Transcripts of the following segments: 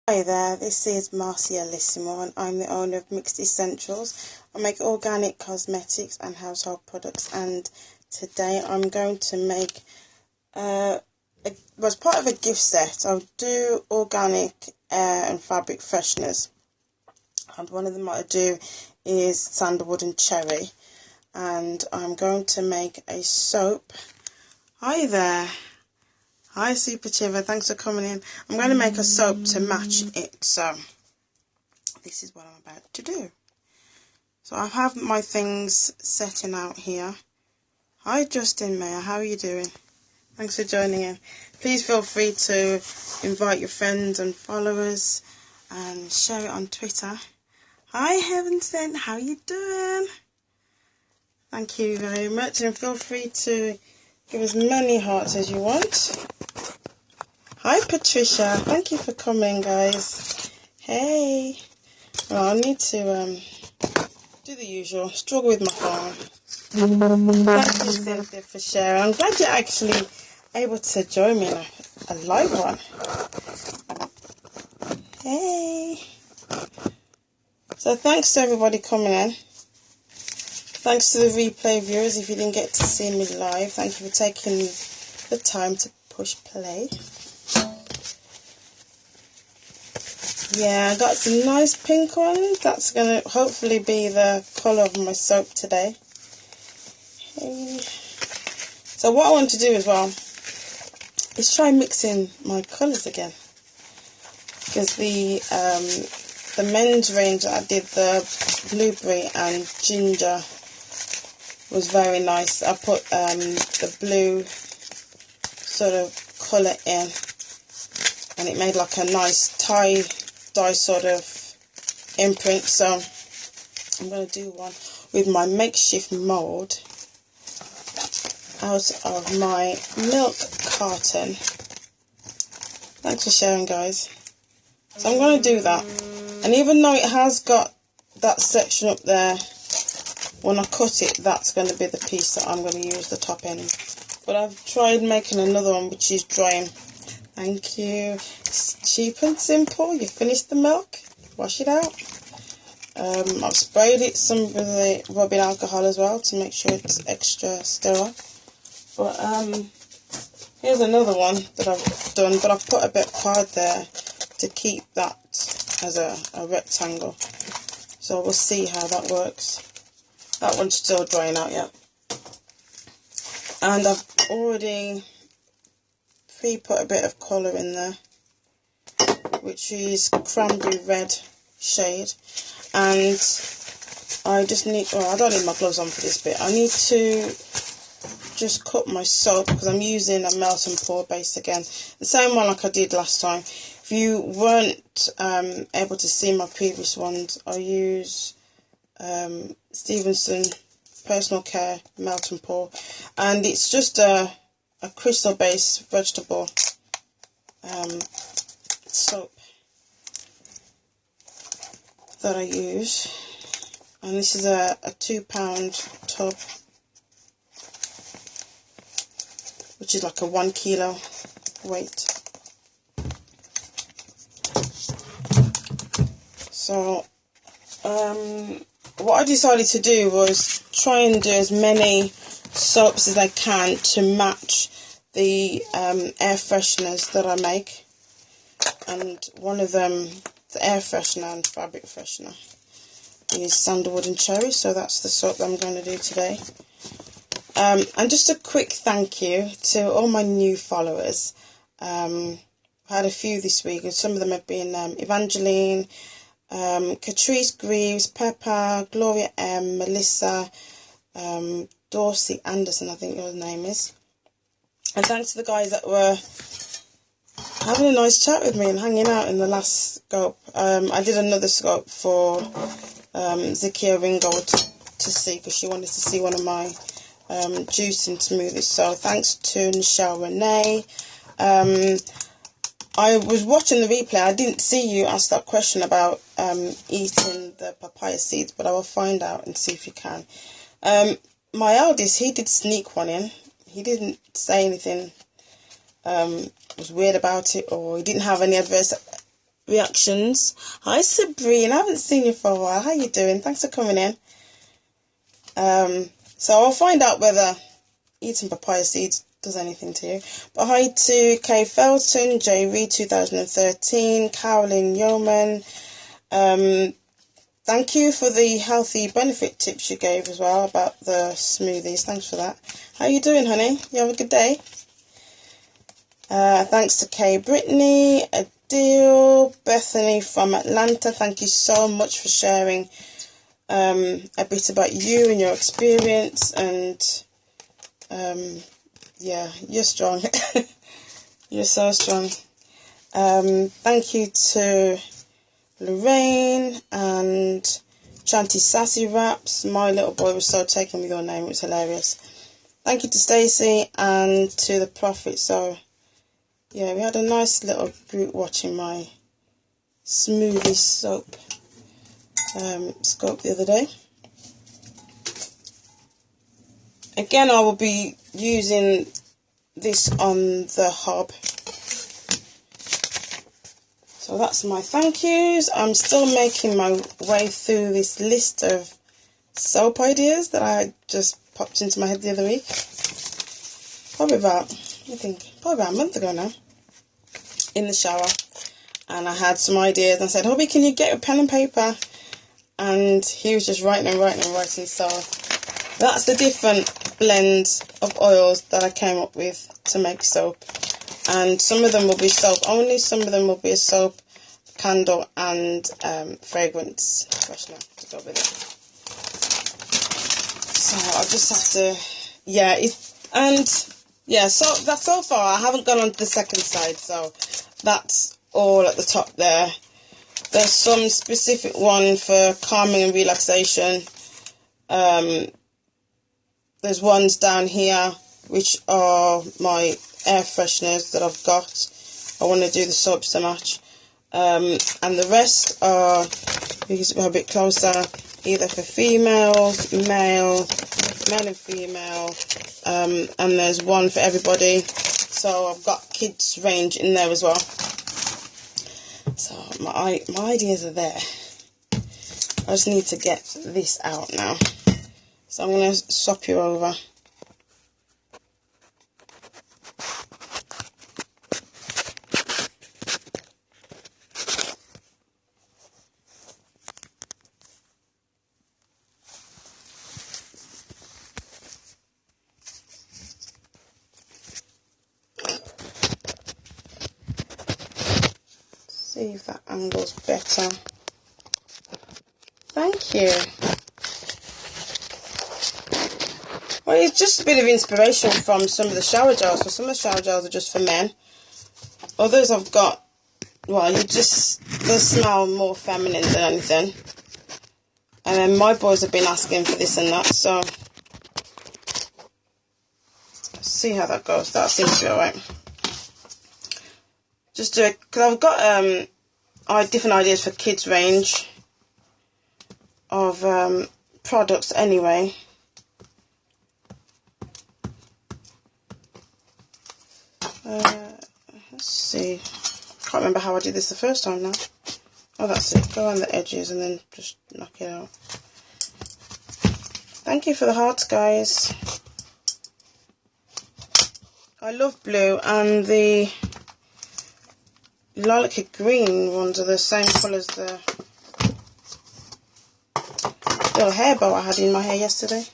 Hi there, this is Marcialissimo and I'm the owner of Mixed Essentials. I make organic cosmetics and household products, and today I'm going to make, as part of a gift set, I'll do organic air and fabric fresheners. And one of them I do is Sandalwood and Cherry. And I'm going to make a soap. Hi there. Hi Super Chiva, thanks for coming in. I'm going to make a soap to match it, so this is what I'm about to do. So I have my things setting out here. Hi Justin Mayer, how are you doing? Thanks for joining in. Please feel free to invite your friends and followers and share it on Twitter. Hi Heaven Sent, how are you doing? Thank you very much, and feel free to give as many hearts as you want. Hi Patricia, thank you for coming guys. Hey. Well, I need to do the usual, struggle with my phone. Thank you Cynthia for sharing. I'm glad you're actually able to join me in a live one. Hey. So thanks to everybody coming in. Thanks to the replay viewers if you didn't get to see me live. Thank you for taking the time to push play. Yeah, I got some nice pink ones. That's going to hopefully be the colour of my soap today. So what I want to do as well is try mixing my colours again. Because the men's range that I did, the blueberry and ginger, was very nice. I put the blue sort of colour in, and it made like a nice tie-dye sort of imprint. So I'm going to do one with my makeshift mould out of my milk carton. Thanks for sharing guys. So I'm going to do that, and even though it has got that section up there, when I cut it, that's going to be the piece that I'm going to use the top end. But I've tried making another one which is drying. Thank you. It's cheap and simple. You finish the milk, wash it out. I've sprayed it some with the rubbing alcohol as well to make sure it's extra sterile. But here's another one that I've done, but I've put a bit of card there to keep that as a rectangle. So we'll see how that works. That one's still drying out yet. And I've already put a bit of colour in there, which is cranberry red shade. And I just need, well, I don't need my gloves on for this bit. I need to just cut my soap because I'm using a melt and pour base again. The same one like I did last time. If you weren't able to see my previous ones, I use Stevenson Personal Care Melt and Pour, and it's just a crystal based vegetable soap that I use, and this is a £2 tub, which is like a 1 kilo weight. So what I decided to do was try and do as many soaps as I can to match the air fresheners that I make. And one of them, the air freshener and fabric freshener, is Sandalwood and Cherry. So that's the soap that I'm going to do today. And just a quick thank you to all my new followers. I've had a few this week, and some of them have been Evangeline, Catrice Greaves, Pepper, Gloria M, Melissa, Dorsey Anderson, I think your name is. And thanks to the guys that were having a nice chat with me and hanging out in the last scope. I did another scope for Zakia Ringgold to see, because she wanted to see one of my juicing smoothies. So thanks to Michelle Renee. I was watching the replay. I didn't see you ask that question about eating the papaya seeds, but I will find out and see if you can. My eldest, he did sneak one in. He didn't say anything was weird about it, or he didn't have any adverse reactions. Hi Sabrina, I haven't seen you for a while. How you doing? Thanks for coming in. So I'll find out whether eating papaya seeds does anything to you. But hi to Kay Felton, J Reed 2013, Carolyn Yeoman. Thank you for the healthy benefit tips you gave as well about the smoothies. Thanks for that. How you doing, honey? You have a good day? Thanks to Kay Brittany, Adele, Bethany from Atlanta. Thank you so much for sharing a bit about you and your experience. And yeah, you're strong. You're so strong. Thank you to Lorraine and Chanty Sassy Raps. My little boy was so taken with your name, it was hilarious. Thank you to Stacey and to the Prophet. So yeah, we had a nice little group watching my smoothie soap scope the other day. Again, I will be using this on the hob. So that's my thank yous. I'm still making my way through this list of soap ideas that I just popped into my head the other week. Probably about a month ago now, in the shower. And I had some ideas and I said, Hobby, can you get a pen and paper? And he was just writing. So that's the different blend of oils that I came up with to make soap. And some of them will be soap only, some of them will be a soap, candle and fragrance freshener to go with it. So I just have to, so far I haven't gone on to the second side, so that's all at the top there. There's some specific one for calming and relaxation. There's ones down here which are my air fresheners that I've got. I want to do the soaps to match. And the rest are, because we're a bit closer, either for female, male and female. And there's one for everybody. So I've got kids range in there as well. So my ideas are there. I just need to get this out now. So I'm going to swap you over. See if that angle's better. Thank you. Well, it's just a bit of inspiration from some of the shower gels. So some of the shower gels are just for men. Others I've got, well, they smell more feminine than anything. And then my boys have been asking for this and that, so let's see how that goes. That seems to be alright. Just do it, because I've got different ideas for kids range of products anyway. Let's see. Can't remember how I did this the first time now. Oh, that's it. Go on the edges and then just knock it out. Thank you for the hearts, guys. I love blue, and the lilac green ones are the same colour as the little hair bow I had in my hair yesterday.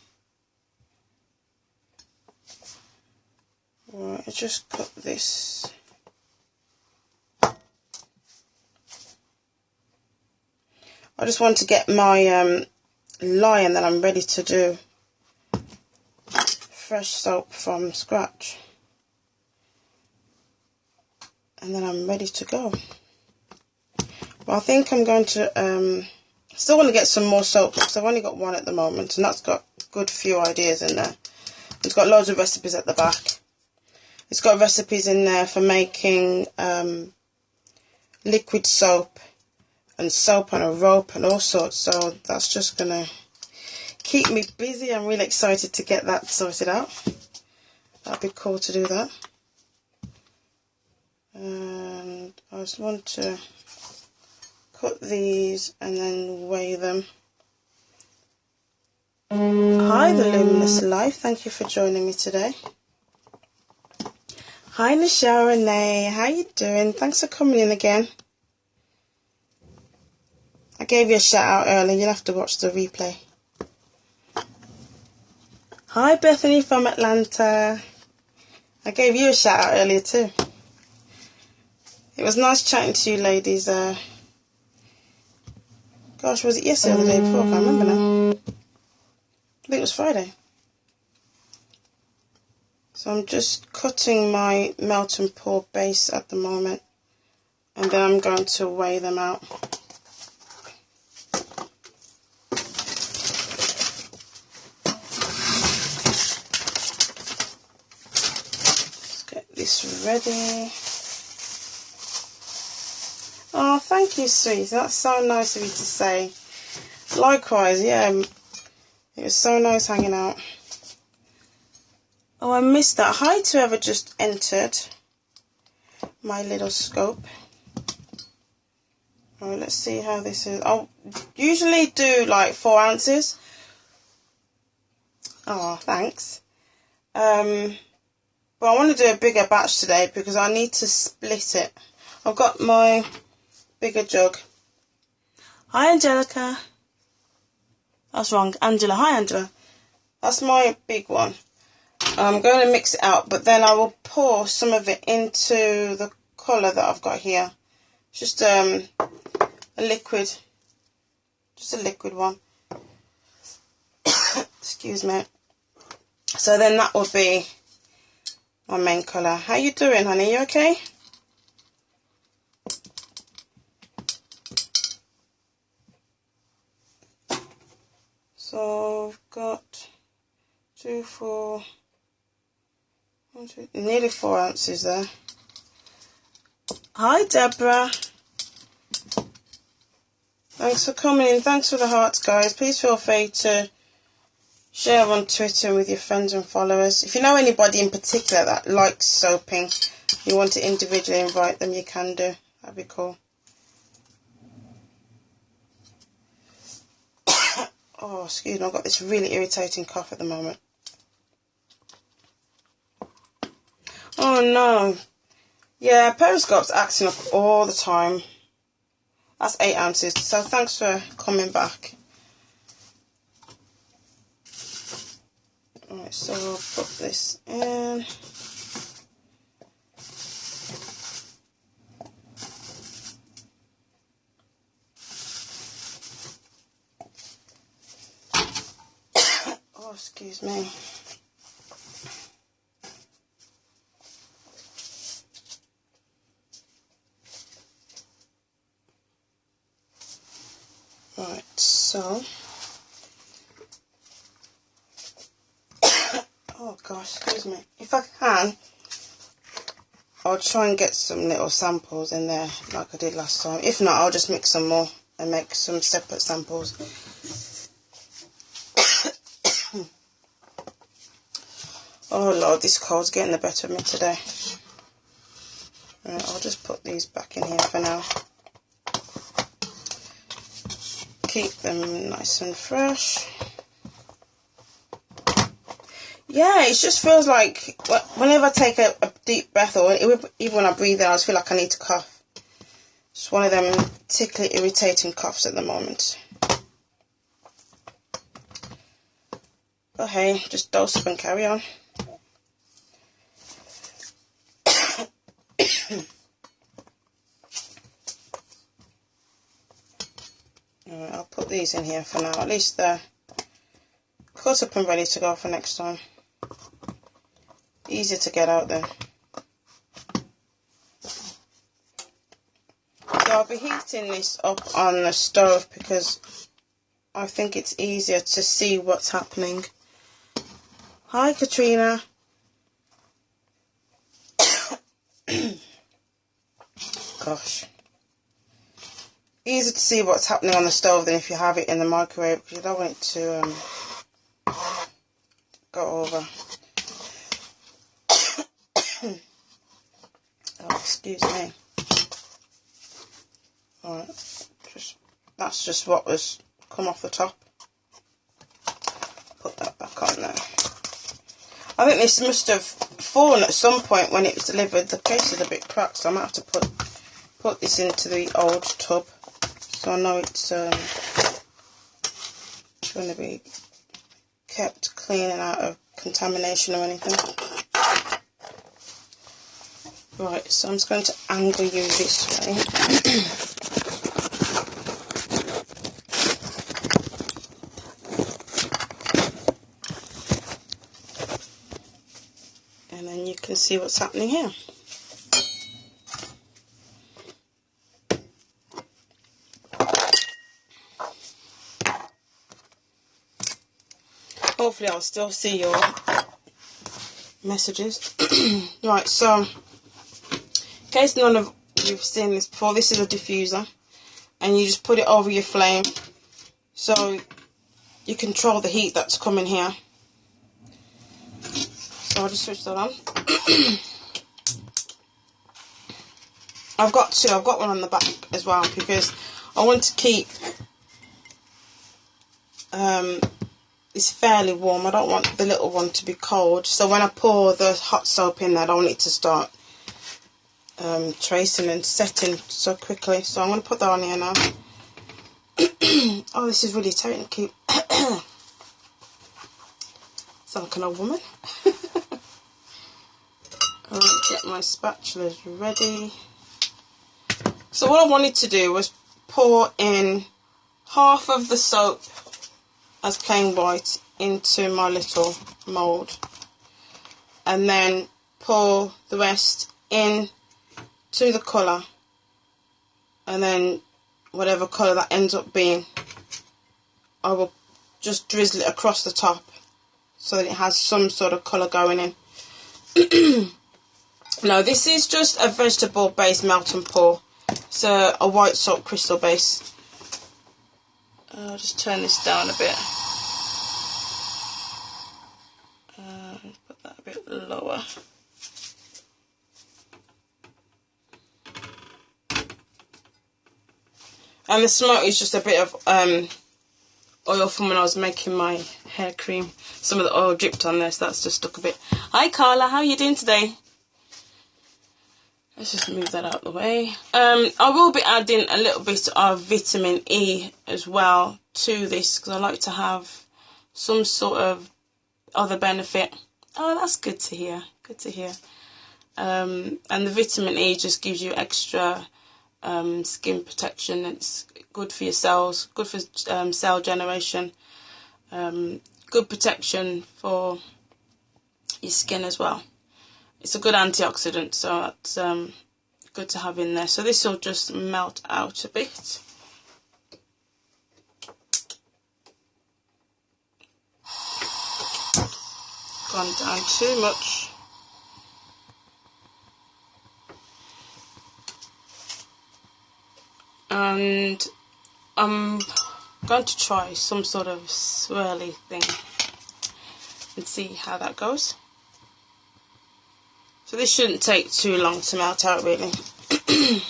Right, I just cut this. I just want to get my lye, and then I'm ready to do fresh soap from scratch. And then I'm ready to go. Well, I think I'm going to, still want to get some more soap because I've only got one at the moment, and that's got a good few ideas in there. It's got loads of recipes at the back. It's got recipes in there for making liquid soap and soap on a rope and all sorts, so that's just going to keep me busy. I'm really excited to get that sorted out. That'd be cool to do that. And I just want to cut these and then weigh them. Hi, the Luminous Life. Thank you for joining me today. Hi, Nichelle Renee. How you doing? Thanks for coming in again. I gave you a shout out earlier. You'll have to watch the replay. Hi, Bethany from Atlanta. I gave you a shout out earlier too. It was nice chatting to you ladies. Gosh, was it yesterday or the day before? I can't remember now. I think it was Friday. So I'm just cutting my melt and pour base at the moment. And then I'm going to weigh them out. Let's get this ready. Oh, thank you, sweet. That's so nice of you to say. Likewise, yeah. It was so nice hanging out. Oh, I missed that. Hi to whoever just entered my little scope. Alright, let's see how this is. I'll usually do like 4 ounces. Oh, thanks. But I want to do a bigger batch today because I need to split it. I've got my bigger jug. Hi, Angelica. That's wrong. Angela. Hi, Angela. That's my big one. I'm going to mix it out, but then I will pour some of it into the colour that I've got here. Just a liquid. Just a liquid one. Excuse me. So then that will be my main colour. How you doing, honey? You okay? So I've got 2, 4, 1, 2, nearly 4 ounces there. Hi, Deborah. Thanks for coming in. Thanks for the hearts, guys. Please feel free to share on Twitter with your friends and followers. If you know anybody in particular that likes soaping, you want to individually invite them, you can do. That'd be cool. Oh, excuse me, I've got this really irritating cough at the moment. Oh no. Yeah, Periscope's acting up all the time. That's 8 ounces, so thanks for coming back. Alright, so I'll put this in. Oh, excuse me. Right, so. Oh gosh, excuse me. If I can, I'll try and get some little samples in there like I did last time. If not, I'll just mix some more and make some separate samples. Oh Lord, this cold's getting the better of me today. Right, I'll just put these back in here for now. Keep them nice and fresh. Yeah, it just feels like whenever I take a deep breath, or even when I breathe in, I just feel like I need to cough. It's one of them particularly irritating coughs at the moment. But hey, just dose up and carry on. Alright, I'll put these in here for now. At least they're cut up and ready to go for next time. Easier to get out there. So I'll be heating this up on the stove because I think it's easier to see what's happening. Hi, Katrina. Gosh. Easier to see what's happening on the stove than if you have it in the microwave, because you don't want it to go over. Oh, excuse me. Alright, That's just what was come off the top. Put that back on there. I think this must have fallen at some point when it was delivered. The case is a bit cracked, so I might have to put this into the old tub, so I know it's going to be kept clean and out of contamination or anything. Right, so I'm just going to angle you this way. And then you can see what's happening here. Hopefully I'll still see your messages. Right, so in case none of you've seen this before, this is a diffuser, and you just put it over your flame so you control the heat that's coming here. So I'll just switch that on. I've got two. I've got one on the back as well because I want to keep this fairly warm. I don't want the little one to be cold. So when I pour the hot soap in there, I don't want it to start tracing and setting so quickly. So I'm going to put that on here now. Oh, this is really tight and cute. Sound like an old woman. Alright, get my spatulas ready. So what I wanted to do was pour in half of the soap as plain white into my little mould, and then pour the rest in to the colour, and then whatever colour that ends up being, I will just drizzle it across the top so that it has some sort of colour going in. Now this is just a vegetable based melt and pour. It's a white salt crystal base. I'll just turn this down a bit. Put that a bit lower. And the smoke is just a bit of oil from when I was making my hair cream. Some of the oil dripped on there, so that's just stuck a bit. Hi Carla, how are you doing today? Let's just move that out of the way. I will be adding a little bit of vitamin E as well to this because I like to have some sort of other benefit. Oh, that's good to hear. Good to hear. And the vitamin E just gives you extra skin protection. It's good for your cells, good for cell generation, good protection for your skin as well. It's a good antioxidant, so that's good to have in there. So this will just melt out a bit. Gone down too much. And I'm going to try some sort of swirly thing and see how that goes. So this shouldn't take too long to melt out, really. I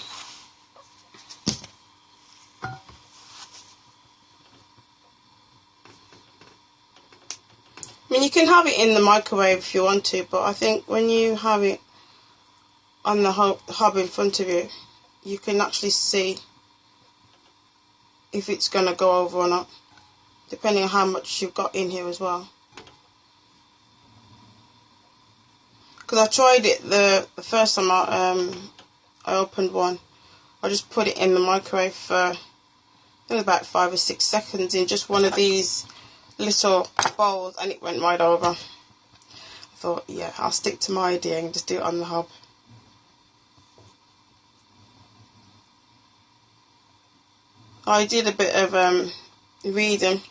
mean, you can have it in the microwave if you want to, but I think when you have it on the hob in front of you, you can actually see if it's going to go over or not, depending on how much you've got in here as well. Because I tried it the first time I opened one. I just put it in the microwave for I think about 5 or 6 seconds in just one of these little bowls, and it went right over. I thought, yeah, I'll stick to my idea and just do it on the hob. I did a bit of reading.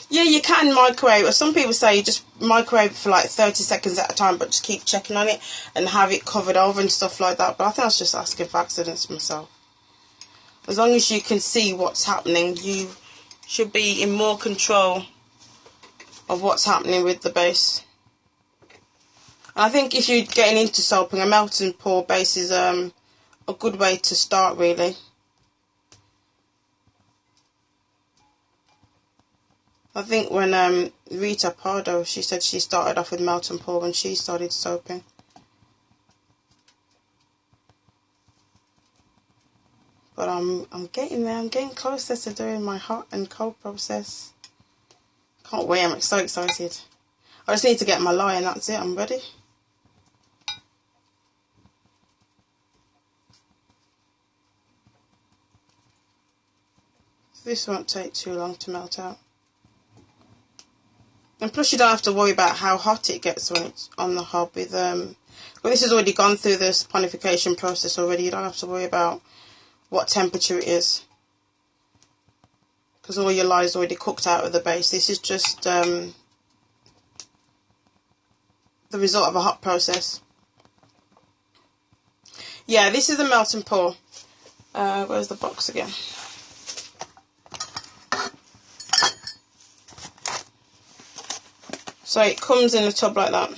Yeah, you can microwave, or some people say you just microwave for like 30 seconds at a time, but just keep checking on it and have it covered over and stuff like that. But I think I was just asking for accidents myself. As long as you can see what's happening, you should be in more control of what's happening with the base. And I think if you're getting into soaping, a melt and pour base is a good way to start, really. I think when Rita Pardo, she said she started off with melt and pour when she started soaping. But I'm getting there. I'm getting closer to doing my hot and cold process. Can't wait. I'm so excited. I just need to get my lye and that's it. I'm ready. This won't take too long to melt out. And plus you don't have to worry about how hot it gets when it's on the hob with well, this has already gone through the saponification process already. You don't have to worry about what temperature it is, because all your lye is already cooked out of the base. This is just the result of a hot process. Yeah, this is a melt and pour. Where's the box again? So it comes in a tub like that.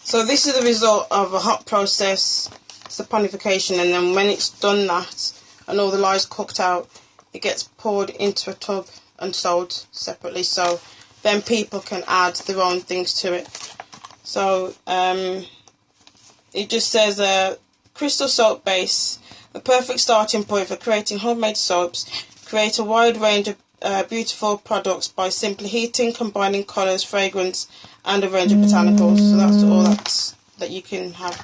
So this is the result of a hot process, saponification, and then when it's done that and all the lye's cooked out, it gets poured into a tub and sold separately, so then people can add their own things to it. So it just says crystal soap base, the perfect starting point for creating homemade soaps. Create a wide range of beautiful products by simply heating, combining colours, fragrance and a range of botanicals. So that's all that you can have.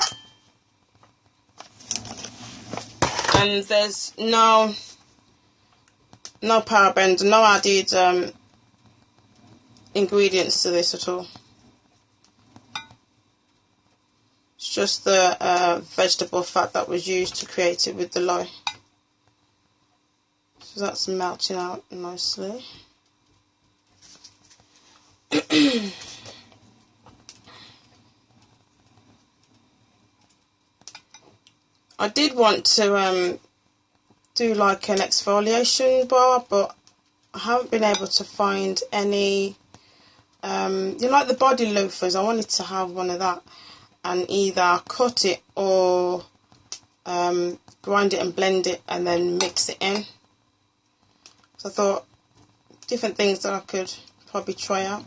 And there's no parabens, no added ingredients to this at all. It's just the vegetable fat that was used to create it with the lye. So that's melting out nicely. I did want to do like an exfoliation bar, but I haven't been able to find any. You know, like the body loofahs, I wanted to have one of that and either cut it or grind it and blend it and then mix it in. So I thought different things that I could probably try out.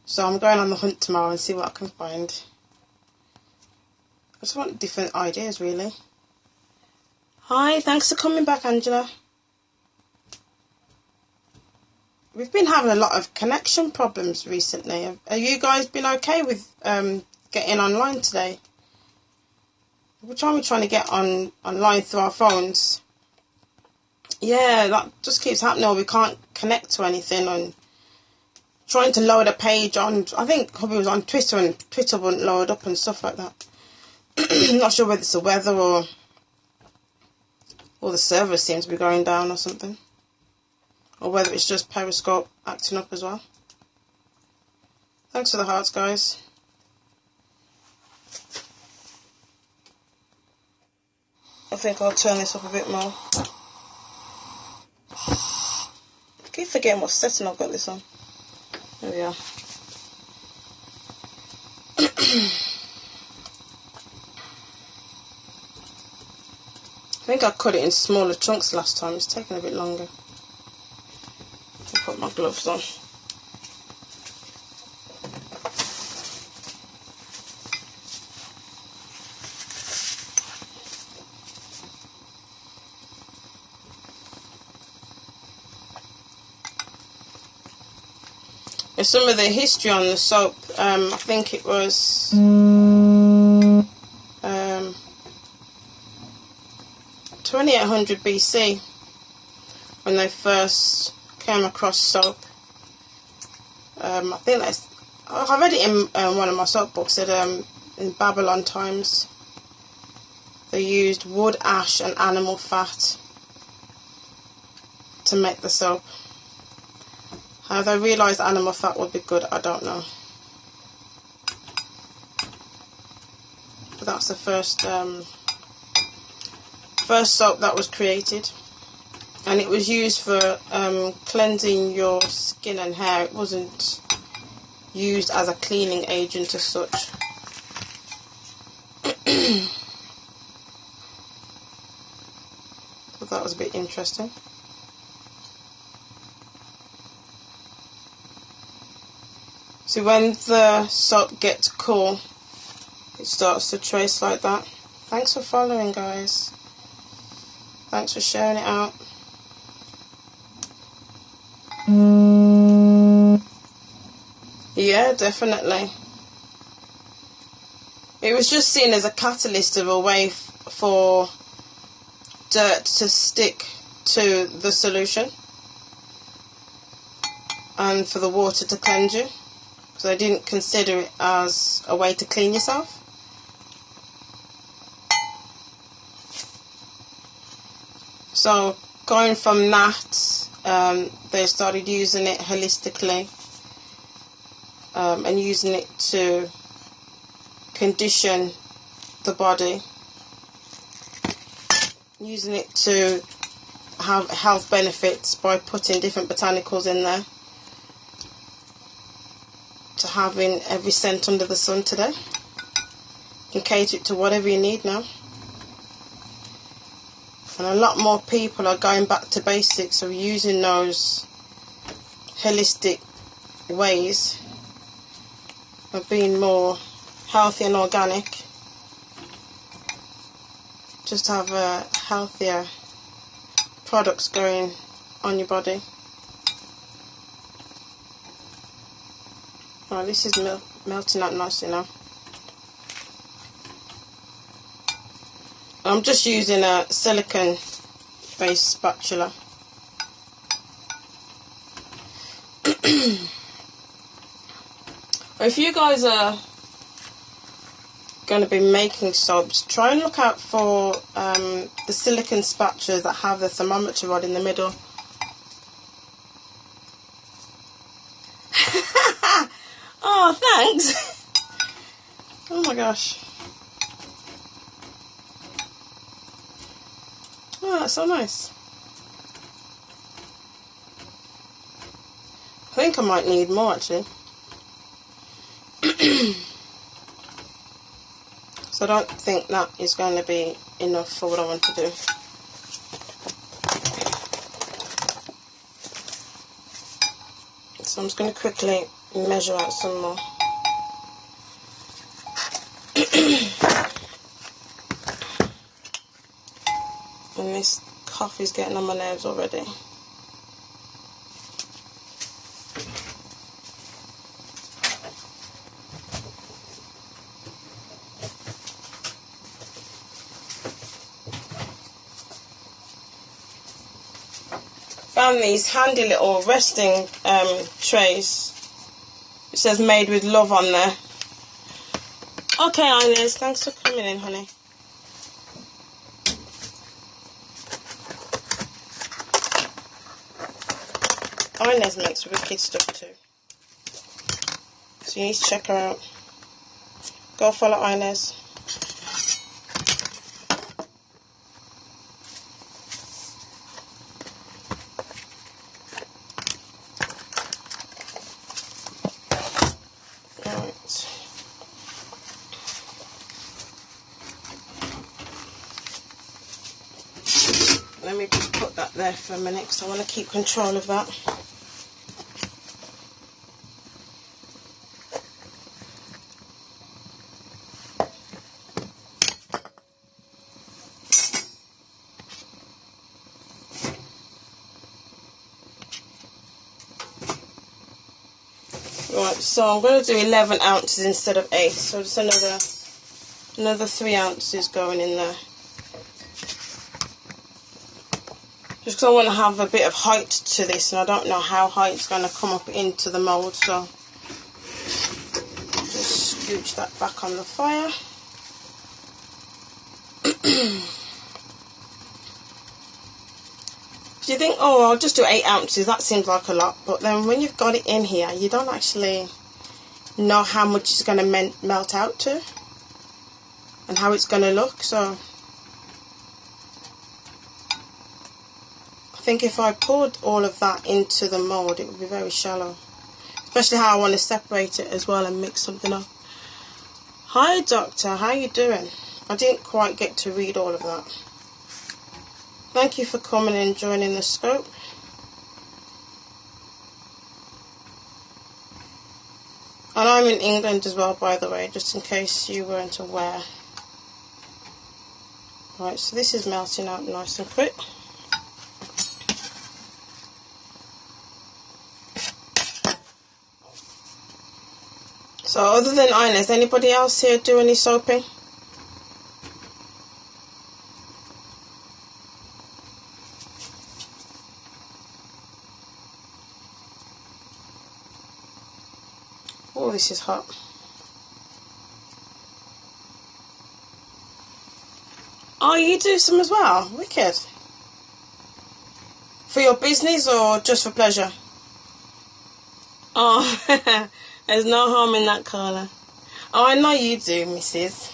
So I'm going on the hunt tomorrow and see what I can find. I just want different ideas, really. Hi, thanks for coming back, Angela. We've been having a lot of connection problems recently. Have you guys been okay with getting online today? We're trying to get online through our phones. Yeah, that just keeps happening, or we can't connect to anything, and trying to load a page on, I think hubby was on Twitter and Twitter wouldn't load up and stuff like that. I'm not sure whether it's the weather or the server seems to be going down or something, or whether it's just Periscope acting up as well. Thanks for the hearts, guys. I think I'll turn this up a bit more. I keep forgetting what setting I've got this on. There we are. I think I cut it in smaller chunks last time. It's taken a bit longer. I'll put my gloves on. There's some of the history on the soap. I think it was 2800 BC when they first came across soap. I think I read it in one of my soap books that in Babylon times they used wood, ash and animal fat to make the soap. How they realised animal fat would be good, I don't know. But that's the first soap that was created, and it was used for cleansing your skin and hair. It wasn't used as a cleaning agent as such. So that was a bit interesting. So when the soap gets cool, it starts to trace like that. Thanks for following, guys. Thanks for sharing it out. Yeah, definitely. It was just seen as a catalyst of a way for dirt to stick to the solution and for the water to cleanse you. So I didn't consider it as a way to clean yourself. So going from that, they started using it holistically and using it to condition the body, using it to have health benefits by putting different botanicals in there, to having every scent under the sun today. You can cater it to whatever you need now. And a lot more people are going back to basics of using those holistic ways of being more healthy and organic, just to have healthier products going on your body. Oh, this is melting out nicely now. I'm just using a silicone based spatula. If you guys are going to be making soaps, try and look out for the silicone spatulas that have the thermometer rod in the middle. Oh, thanks. Oh my gosh. Oh, that's so nice. I think I might need more actually. So I don't think that is going to be enough for what I want to do. So I'm just going to quickly measure out some more. And this coffee's getting on my nerves already. Found these handy little resting trays. It says made with love on there. Okay, Inez, thanks for coming in, honey. Inez makes wicked stuff too. So you need to check her out. Go follow Inez. Let me just put that there for a minute because I want to keep control of that. Right, so I'm going to do 11 ounces instead of 8, so just another 3 ounces going in there. Just because I want to have a bit of height to this, and I don't know how high it's going to come up into the mould, so just scooch that back on the fire. Do you think, oh, I'll just do 8 ounces, that seems like a lot, but then when you've got it in here, you don't actually know how much it's going to melt out to and how it's going to look, so I think if I poured all of that into the mould, it would be very shallow, especially how I want to separate it as well and mix something up. Hi doctor, how you doing? I didn't quite get to read all of that. Thank you for coming and joining the scope. And I'm in England as well, by the way, just in case you weren't aware. Right, so this is melting out nice and quick. So other than Ines, anybody else here do any soaping? Oh, this is hot. Oh, you do some as well? Wicked. For your business or just for pleasure? Oh, there's no harm in that, Carla. Oh, I know you do, Mrs.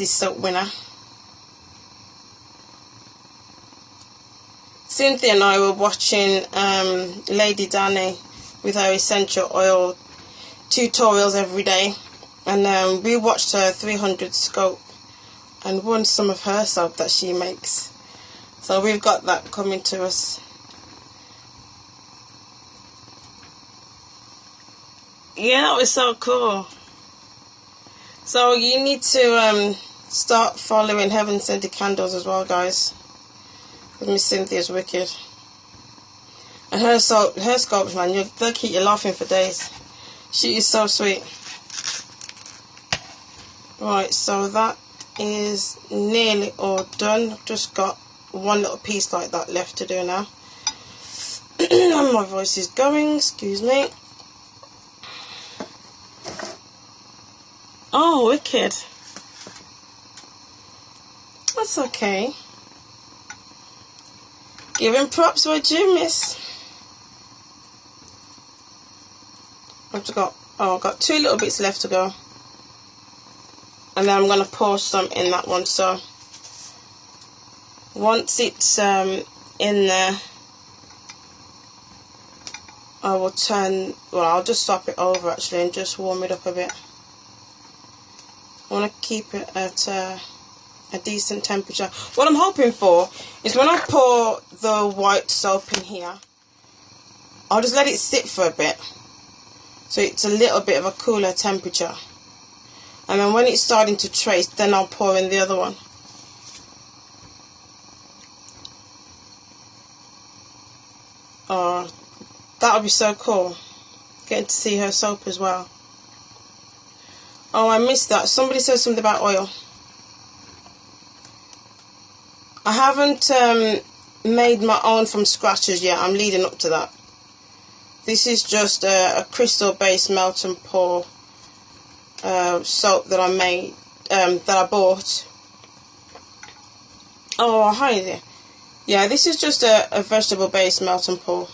Soap Winner. Cynthia and I were watching Lady Danny with her essential oil tutorials every day. And we watched her 300 scope and won some of her soap that she makes. So we've got that coming to us. Yeah, that was so cool. So you need to start following Heaven Scented Candles as well, guys. Because Miss Cynthia's wicked. And her scopes, man, they'll keep you laughing for days. She is so sweet. Right, so that is nearly all done. I've just got one little piece like that left to do now. And my voice is going, excuse me. Oh, wicked. That's okay. Giving props where due, miss. I've got 2 little bits left to go. And then I'm going to pour some in that one. So once it's in there, I will I'll just swap it over actually and just warm it up a bit. I want to keep it at a decent temperature. What I'm hoping for is when I pour the white soap in here, I'll just let it sit for a bit. So it's a little bit of a cooler temperature. And then when it's starting to trace, then I'll pour in the other one. Oh, that would be so cool. Getting to see her soap as well. Oh, I missed that. Somebody said something about oil. I haven't made my own from scratch as yet. I'm leading up to that. This is just a crystal-based melt and pour soap that I made, that I bought. Oh, hi there. Yeah, this is just a vegetable-based melt and pour.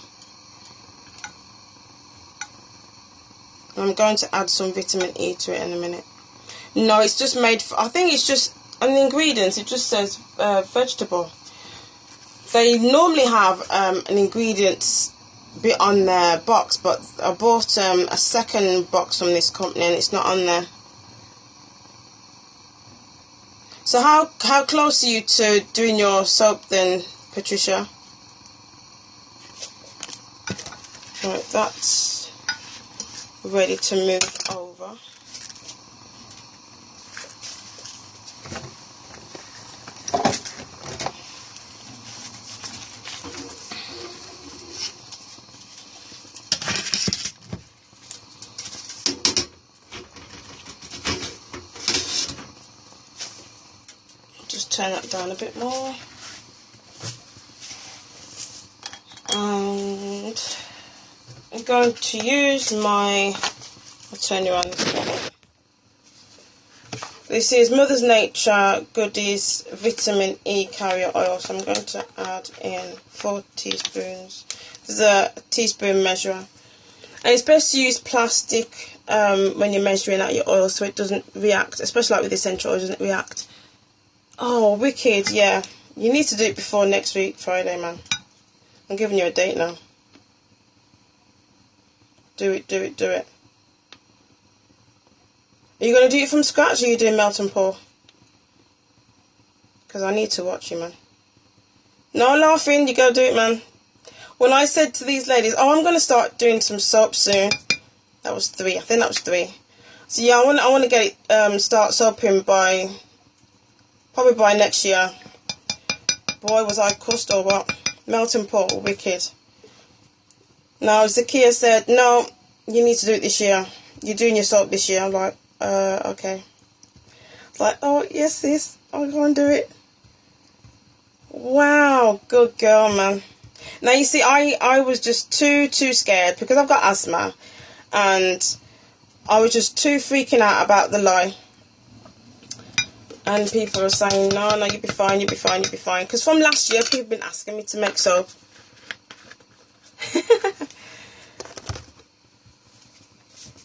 I'm going to add some vitamin E to it in a minute. No, it's just made for, I think it's just, on the ingredients, it just says vegetable. They normally have an ingredients bit on their box, but I bought a second box from this company and it's not on there. So how close are you to doing your soap then, Patricia? Right, that's ready to move over. Just turn that down a bit more. And I'm going to use my, I'll turn you around this way. This is Mother's Nature Goodies Vitamin E Carrier Oil. So I'm going to add in 4 teaspoons. This is a teaspoon measurer. And it's best to use plastic when you're measuring out your oil so it doesn't react, especially like with essential oil, it doesn't react. Oh, wicked, yeah. You need to do it before next week, Friday, man. I'm giving you a date now. Do it, do it, do it. Are you going to do it from scratch or are you doing melt and pour? Because I need to watch you, man. No laughing, you got to do it, man. When I said to these ladies, oh, I'm going to start doing some soap soon, That was 3. I think that was 3. So yeah, I want to get it start soaping probably by next year. Boy, was I cussed or what? Melting pot, wicked. Now Zakia said, no, you need to do it this year. You're doing your soap this year. I'm like, okay. Like, oh yes, sis, I'll go and do it. Wow, good girl, man. Now you see, I was just too scared because I've got asthma, and I was just too freaking out about the lye. And people are saying, no, you'll be fine, you'll be fine, you'll be fine. Because from last year, people have been asking me to make soap.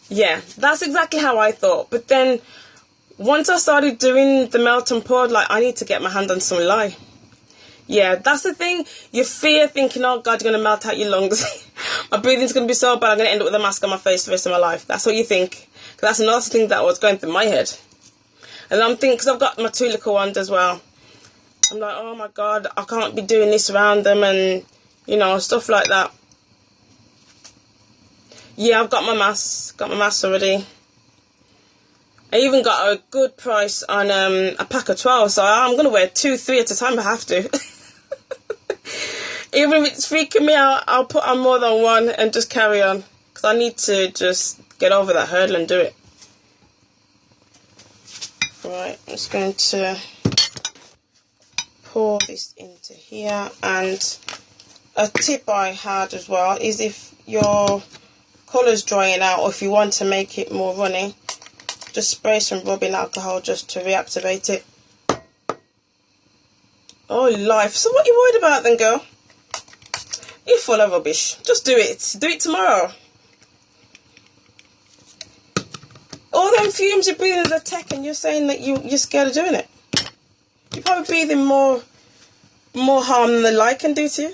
Yeah, that's exactly how I thought. But then, once I started doing the melt and pour, like, I need to get my hand on some lye. Yeah, that's the thing. You fear thinking, oh, God, you're going to melt out your lungs. My breathing's going to be so bad, I'm going to end up with a mask on my face the rest of my life. That's what you think. Because that's another thing that was going through my head. And I'm thinking, because I've got my 2 little ones as well. I'm like, oh, my God, I can't be doing this around them and, you know, stuff like that. Yeah, I've got my mask. Got my mask already. I even got a good price on a pack of 12. So I'm going to wear 2, 3 at a time. I have to. Even if it's freaking me out, I'll put on more than one and just carry on. Because I need to just get over that hurdle and do it. Right, I'm just going to pour this into here. And a tip I had as well is if your colour's drying out, or if you want to make it more runny, just spray some rubbing alcohol just to reactivate it. Oh, life. So what are you worried about then, girl? You're full of rubbish. Just do it. Do it tomorrow. All them fumes you're breathing is a tech, and you're saying that you're scared of doing it. You're probably breathing more harm than the lye can do to you.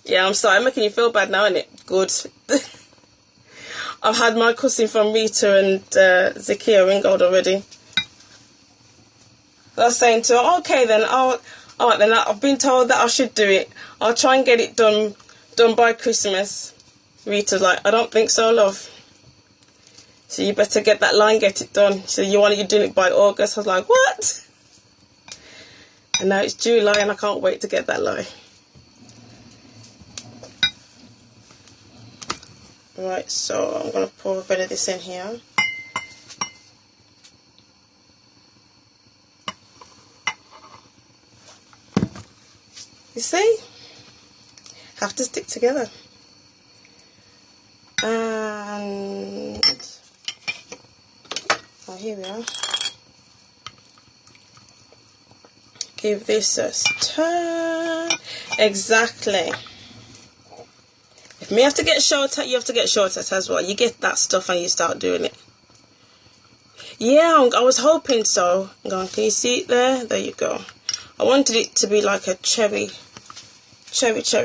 Yeah, I'm sorry. I'm making you feel bad now, isn't it? Good. I've had my cussing from Rita and Zakia Ringgold already. I was saying to her, okay then, alright then, I've been told that I should do it. I'll try and get it done by Christmas. Rita's like, I don't think so, love. So you better get that line, get it done. So you doing it by August. I was like, what? And now it's July and I can't wait to get that line. Right, so I'm going to pour a bit of this in here. You see? Have to stick together. And oh, here we are. Give this a turn. Exactly. If me have to get short at, you have to get short at as well. You get that stuff and you start doing it. Yeah, I was hoping so. Can you see it there? There you go. I wanted it to be like a cherry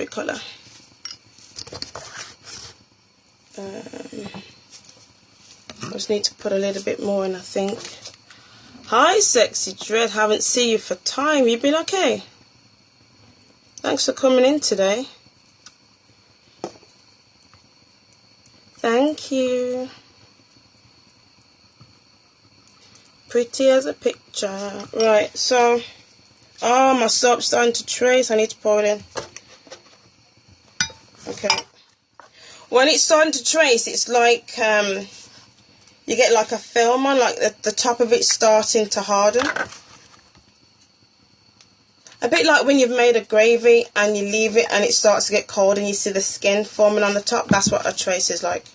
colour. I just need to put a little bit more in, I think. Hi, Sexy Dread. Haven't seen you for time. You been okay? Thanks for coming in today. Thank you. Pretty as a picture. Right, so my soap's starting to trace. I need to pour it in. Okay. When it's starting to trace, it's like you get like a film on, like the top of it starting to harden. A bit like when you've made a gravy and you leave it and it starts to get cold and you see the skin forming on the top. That's what a trace is like.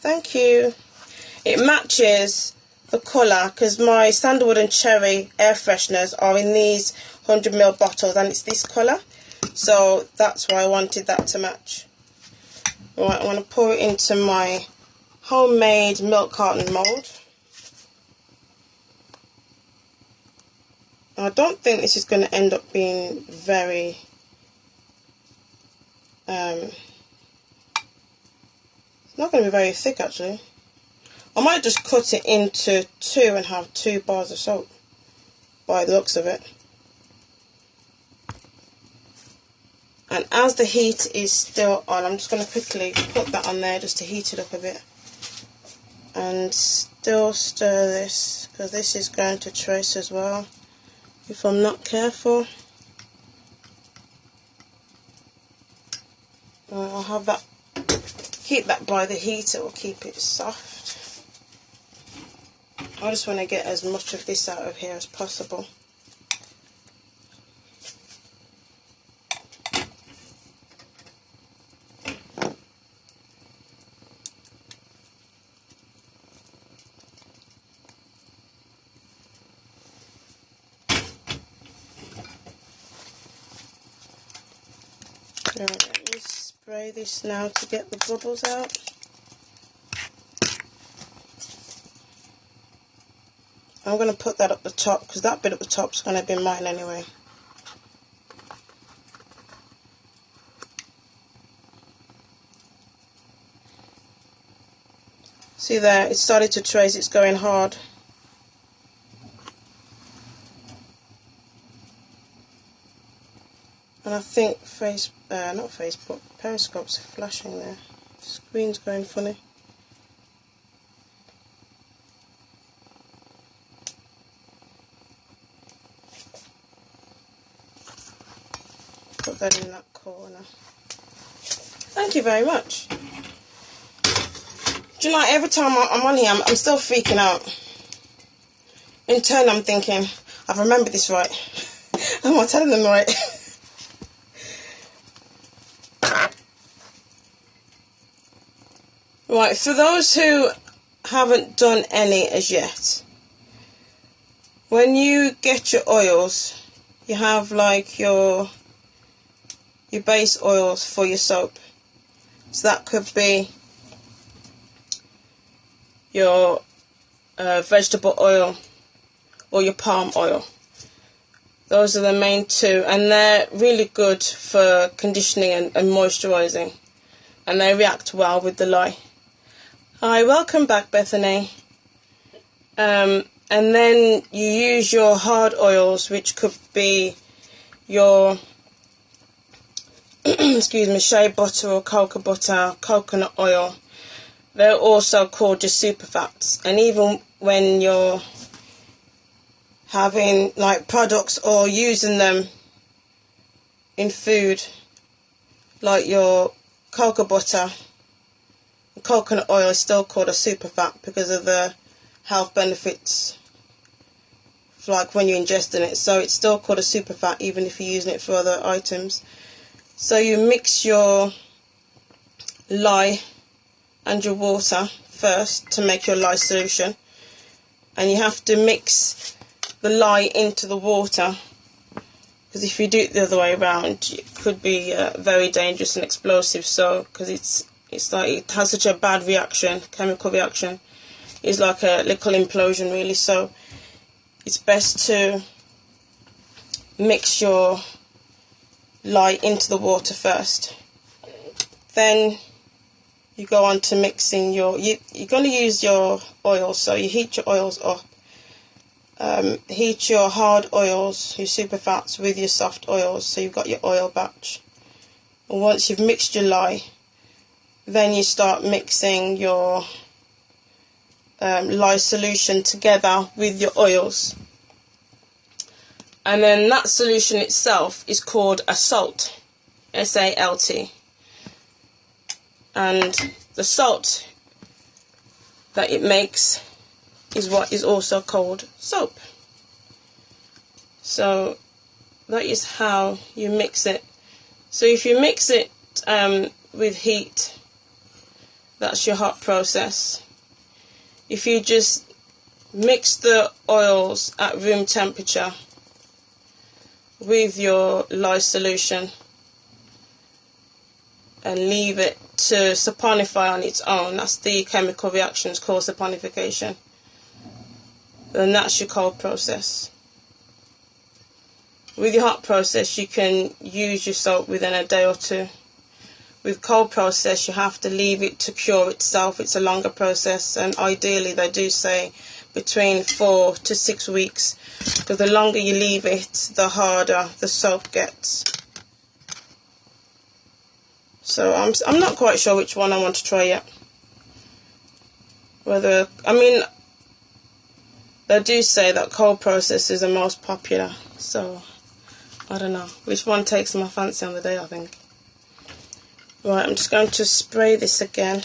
Thank you. It matches the colour because my Sandalwood and Cherry air fresheners are in these 100ml bottles and it's this colour. So that's why I wanted that to match. Right, I'm going to pour it into my homemade milk carton mould. I don't think this is going to end up being very it's not going to be very thick actually. I might just cut it into 2 and have 2 bars of soap by the looks of it. And as the heat is still on, I'm just going to quickly put that on there just to heat it up a bit. And still stir this, because this is going to trace as well if I'm not careful. I'll have that, keep that by the heat, it will keep it soft. I just want to get as much of this out of here as possible. Right, let me spray this now to get the bubbles out. I'm going to put that up the top because that bit at the top is going to be mine anyway. See there, it started to trace, it's going hard. And I think not Facebook, Periscope's flashing there. The screen's going funny. Put that in that corner. Thank you very much. Do you know, every time I'm on here, I'm still freaking out. In turn, I'm thinking, I've remembered this right. Am I telling them right? Right, for those who haven't done any as yet, when you get your oils, you have like your base oils for your soap. So that could be your vegetable oil or your palm oil. Those are the main two, and they're really good for conditioning and moisturising, and they react well with the lye. Hi, welcome back, Bethany. And then you use your hard oils, which could be your excuse me, shea butter or cocoa butter, coconut oil. They're also called your super fats. And even when you're having like products or using them in food, like your cocoa butter, coconut oil is still called a super fat because of the health benefits, like when you're ingesting it. So it's still called a super fat even if you're using it for other items. So you mix your lye and your water first to make your lye solution, and you have to mix the lye into the water, because if you do it the other way around it could be very dangerous and explosive. So because it's like it has such a bad reaction, chemical reaction, it's like a little implosion really. So it's best to mix your lye into the water first. Then you go on to mixing you're going to use your oil, so you heat your oils up. Heat your hard oils, your super fats, with your soft oils, so you've got your oil batch. And once you've mixed your lye, then you start mixing your lye solution together with your oils. And then that solution itself is called a salt, S-A-L-T. And the salt that it makes is what is also called soap. So that is how you mix it. So if you mix it with heat, that's your hot process. If you just mix the oils at room temperature with your lye solution and leave it to saponify on its own, that's the chemical reactions called saponification, then that's your cold process. With your hot process you can use your soap within a day or two. With cold process you have to leave it to cure itself. It's a longer process, and ideally they do say between 4 to 6 weeks, because the longer you leave it the harder the soap gets. So I'm not quite sure which one I want to try yet. Whether, I mean, they do say that cold process is the most popular, so I don't know which one takes my fancy on the day, I think. Right, I'm just going to spray this again,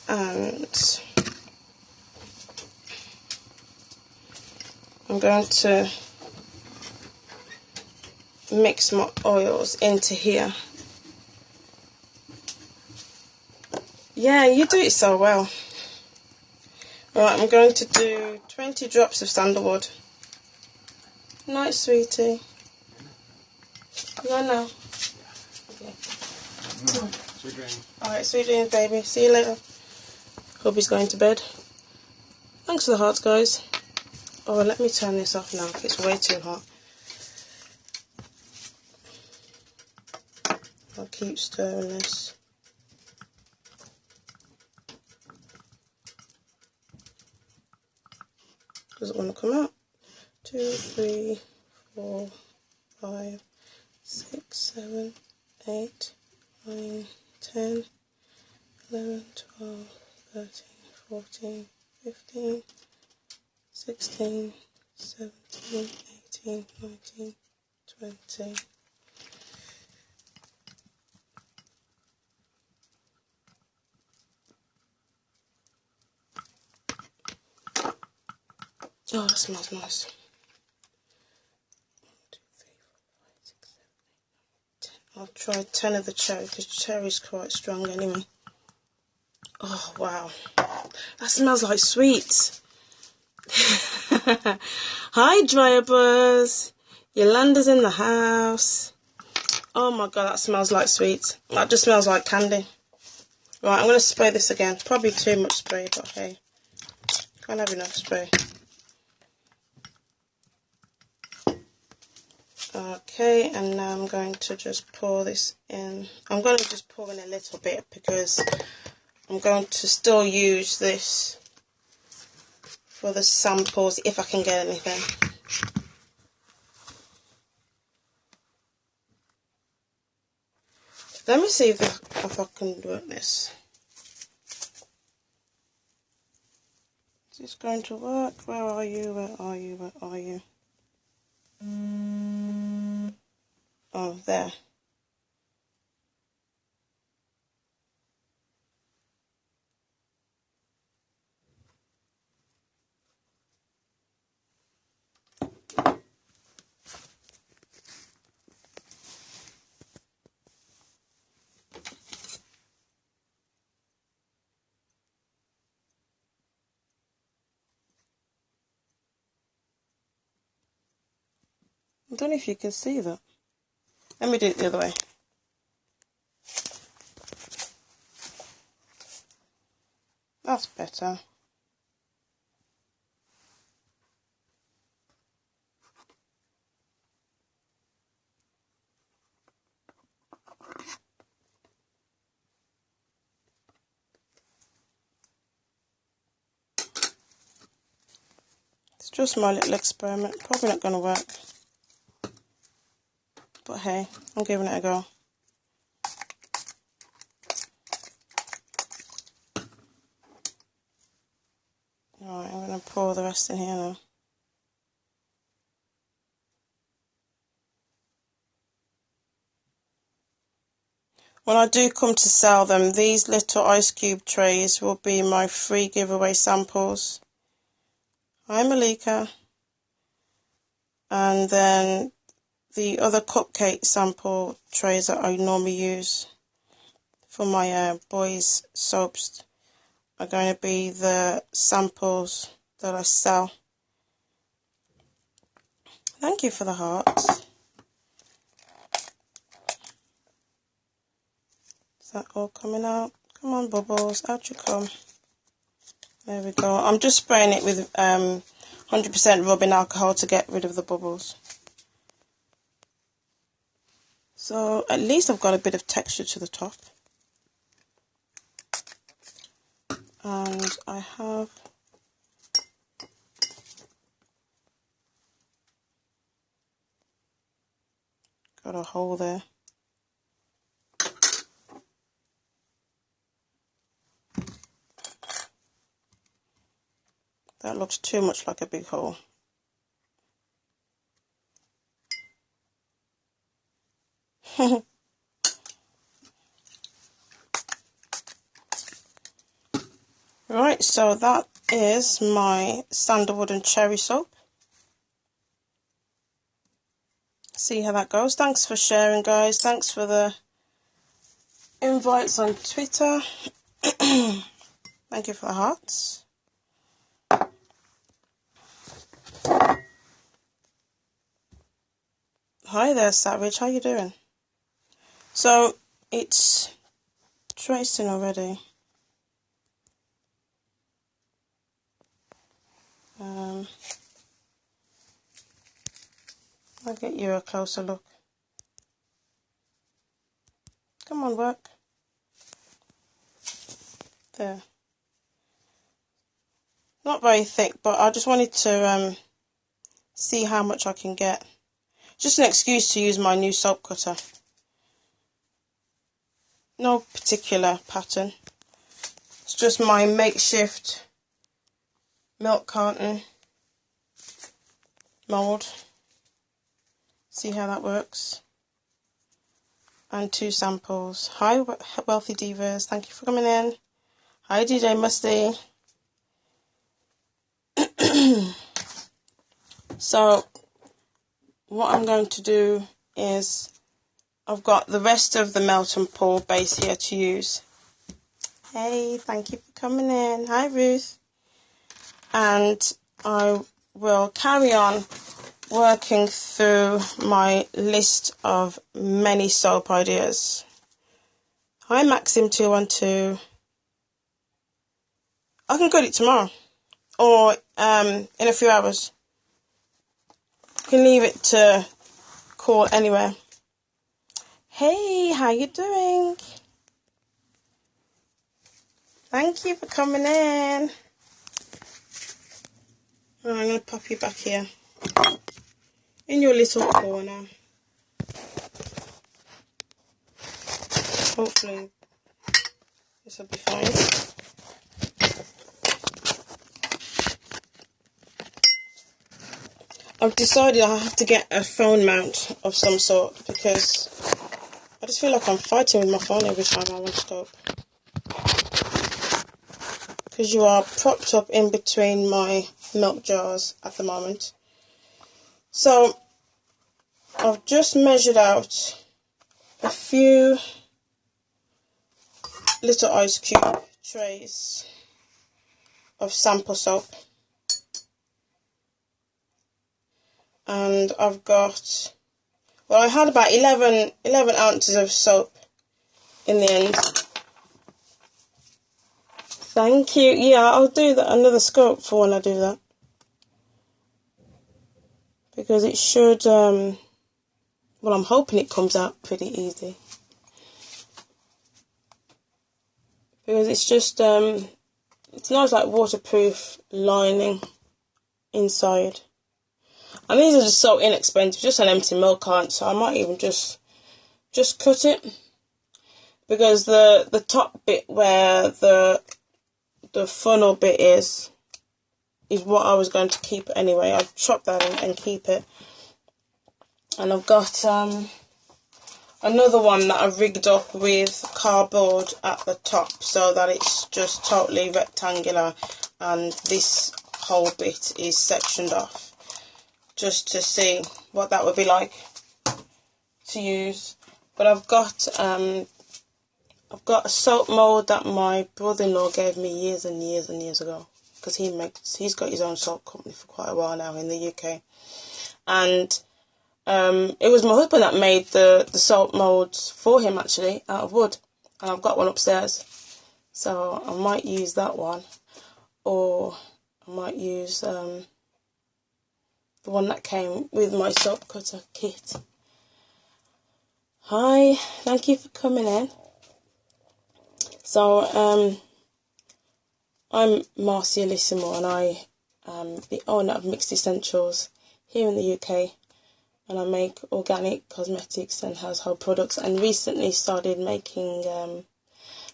and I'm going to mix my oils into here. Yeah, you do it so well. Right, I'm going to do 20 drops of sandalwood. Night, sweetie. Go now. Okay. Sweet dreams. Alright, sweet dreams, baby. See you later. Hubby's going to bed. Thanks for the hearts, guys. Oh, let me turn this off now. It's way too hot. I'll keep stirring this. Does it want to come out? 2, 3, 4, 5, 6, 7, 8, 9, 10, 11, 12, 13, 14, 15, 16, 17, 18, 19, 20. Oh, that smells nice. 1, 2, 3, 4, 5, 6, 7, 8, 9, 10. I'll try 10 of the cherry because cherry's quite strong anyway. Oh, wow. That smells like sweets. Hi, Dryer Buzz. Yolanda's in the house. Oh my god, that smells like sweets. That just smells like candy. Right, I'm going to spray this again. Probably too much spray, but hey. Can't have enough spray. Okay, and now I'm going to just pour this in. I'm going to just pour in a little bit because I'm going to still use this for the samples if I can get anything. Let me see if I can do this. Is this going to work? Where are you? Where are you? Where are you? Oh, there. I don't know if you can see that. Let me do it the other way. That's better. It's just my little experiment. Probably not going to work. But hey, I'm giving it a go. Alright, I'm going to pour the rest in here now. When I do come to sell them, these little ice cube trays will be my free giveaway samples. Hi Malika. And then the other cupcake sample trays that I normally use for my boys' soaps are going to be the samples that I sell. Thank you for the hearts. Is that all coming out? Come on, Bubbles, out you come. There we go. I'm just spraying it with 100% rubbing alcohol to get rid of the bubbles. So at least I've got a bit of texture to the top. And I have got a hole there. That looks too much like a big hole. Right, so that is my sandalwood and cherry soap. See how that goes. Thanks for sharing, guys. Thanks for the invites on Twitter. Thank you for the hearts. Hi there, Savage. How you doing? So, it's tracing already. I'll get you a closer look. Come on, work. There. Not very thick, but I just wanted to see how much I can get. Just an excuse to use my new soap cutter. No particular pattern. It's just my makeshift milk carton mould. See how that works. And 2 samples. Hi, Wealthy Divas. Thank you for coming in. Hi, DJ Musty. So, what I'm going to do is, I've got the rest of the melt and pour base here to use. Hey, thank you for coming in. Hi, Ruth. And I will carry on working through my list of many soap ideas. Hi, Maxim212. I can cut it tomorrow, or in a few hours. You can leave it to cool anywhere. Hey, how you doing? Thank you for coming in. I'm going to pop you back here in your little corner. Hopefully this will be fine. I've decided I have to get a phone mount of some sort because I just feel like I'm fighting with my phone every time I want to stop. Because you are propped up in between my milk jars at the moment. So I've just measured out a few little ice cube trays of sample soap. And I've got, well, I had about 11 ounces of soap in the end. Thank you. Yeah, I'll do that, another scope for when I do that. Because it should, well, I'm hoping it comes out pretty easy. Because it's just, it's nice, like, waterproof lining inside. And these are just so inexpensive, just an empty milk carton, so I might even just cut it. Because the top bit where the funnel bit is what I was going to keep anyway. I've chopped that and keep it. And I've got another one that I've rigged up with cardboard at the top so that it's just totally rectangular and this whole bit is sectioned off. Just to see what that would be like to use. But I've got a soap mould that my brother-in-law gave me years and years and years ago, because he's got his own soap company for quite a while now in the UK. And it was my husband that made the soap moulds for him, actually, out of wood. And I've got one upstairs. So I might use that one, or I might use the one that came with my soap cutter kit. Hi, thank you for coming in. So, I'm Marcia Lissimo, and I am the owner of MixedEssentials here in the UK. and I make organic cosmetics and household products, and recently started making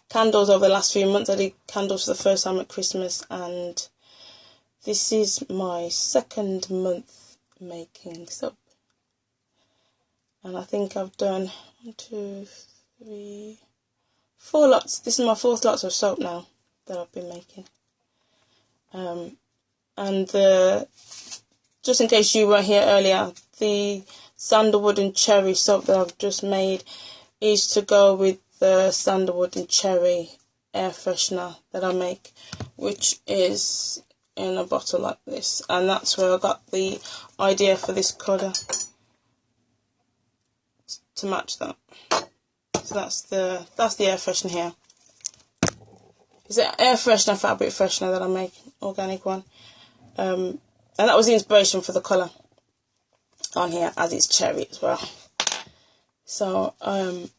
candles over the last few months. I did candles for the first time at Christmas, and this is my second month making soap. And I think I've done 1, 2, 3, 4 lots. This is my 4th lot of soap now that I've been making. And just in case you weren't here earlier, the sandalwood and cherry soap that I've just made is to go with the sandalwood and cherry air freshener that I make, which is in a bottle like this, and that's where I got the idea for this colour to match that. So that's the air freshener here. It's an air freshener, fabric freshener that I make, organic one. And that was the inspiration for the colour on here, as it's cherry as well. So I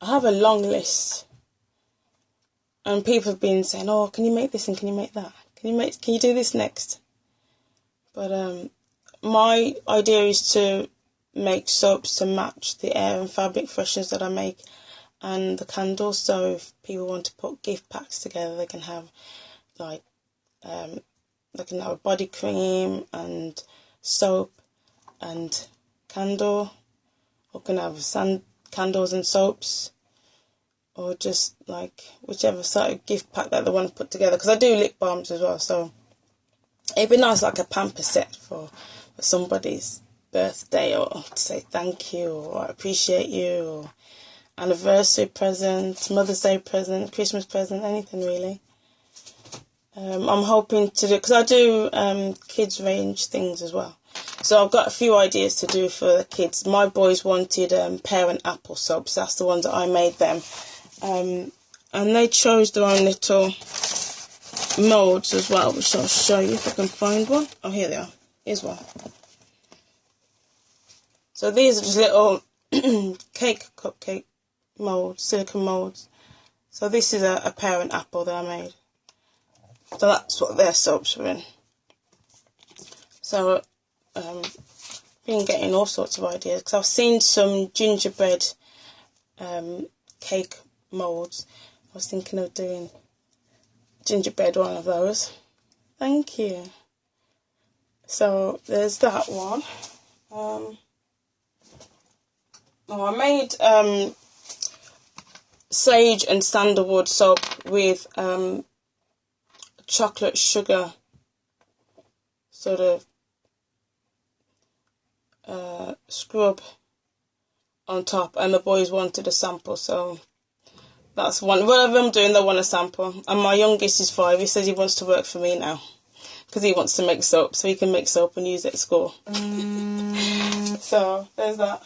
have a long list, and people have been saying, "Oh, can you make this and can you make that? Can you do this next?" But my idea is to make soaps to match the air and fabric fresheners that I make and the candles. So if people want to put gift packs together, they can have like they can have a body cream and soap and candle, or can have candles and soaps, or just like whichever sort of gift pack that they want to put together, because I do lip balms as well, so it'd be nice like a pamper set for somebody's birthday, or to say thank you, or I appreciate you, or anniversary present, Mother's Day present, Christmas present, anything really. I'm hoping to do, because I do kids range things as well, so I've got a few ideas to do for the kids. My boys wanted pear and apple soaps. That's the ones that I made them, and they chose their own little moulds as well, which I'll show you if I can find one. Oh, here they are. Here's one. So these are just little cupcake moulds, silicone moulds. So this is a pear and apple that I made. So that's what their soaps were in. So been getting all sorts of ideas, because I've seen some gingerbread cake moulds. I was thinking of doing gingerbread one of those. Thank you. So there's that one. I made sage and sandalwood soap with chocolate sugar sort of scrub on top, and the boys wanted a sample, so that's one. Whatever I'm doing, they want a sample. And my youngest is 5. He says he wants to work for me now, because he wants to make soap, so he can make soap and use it at school. So there's that.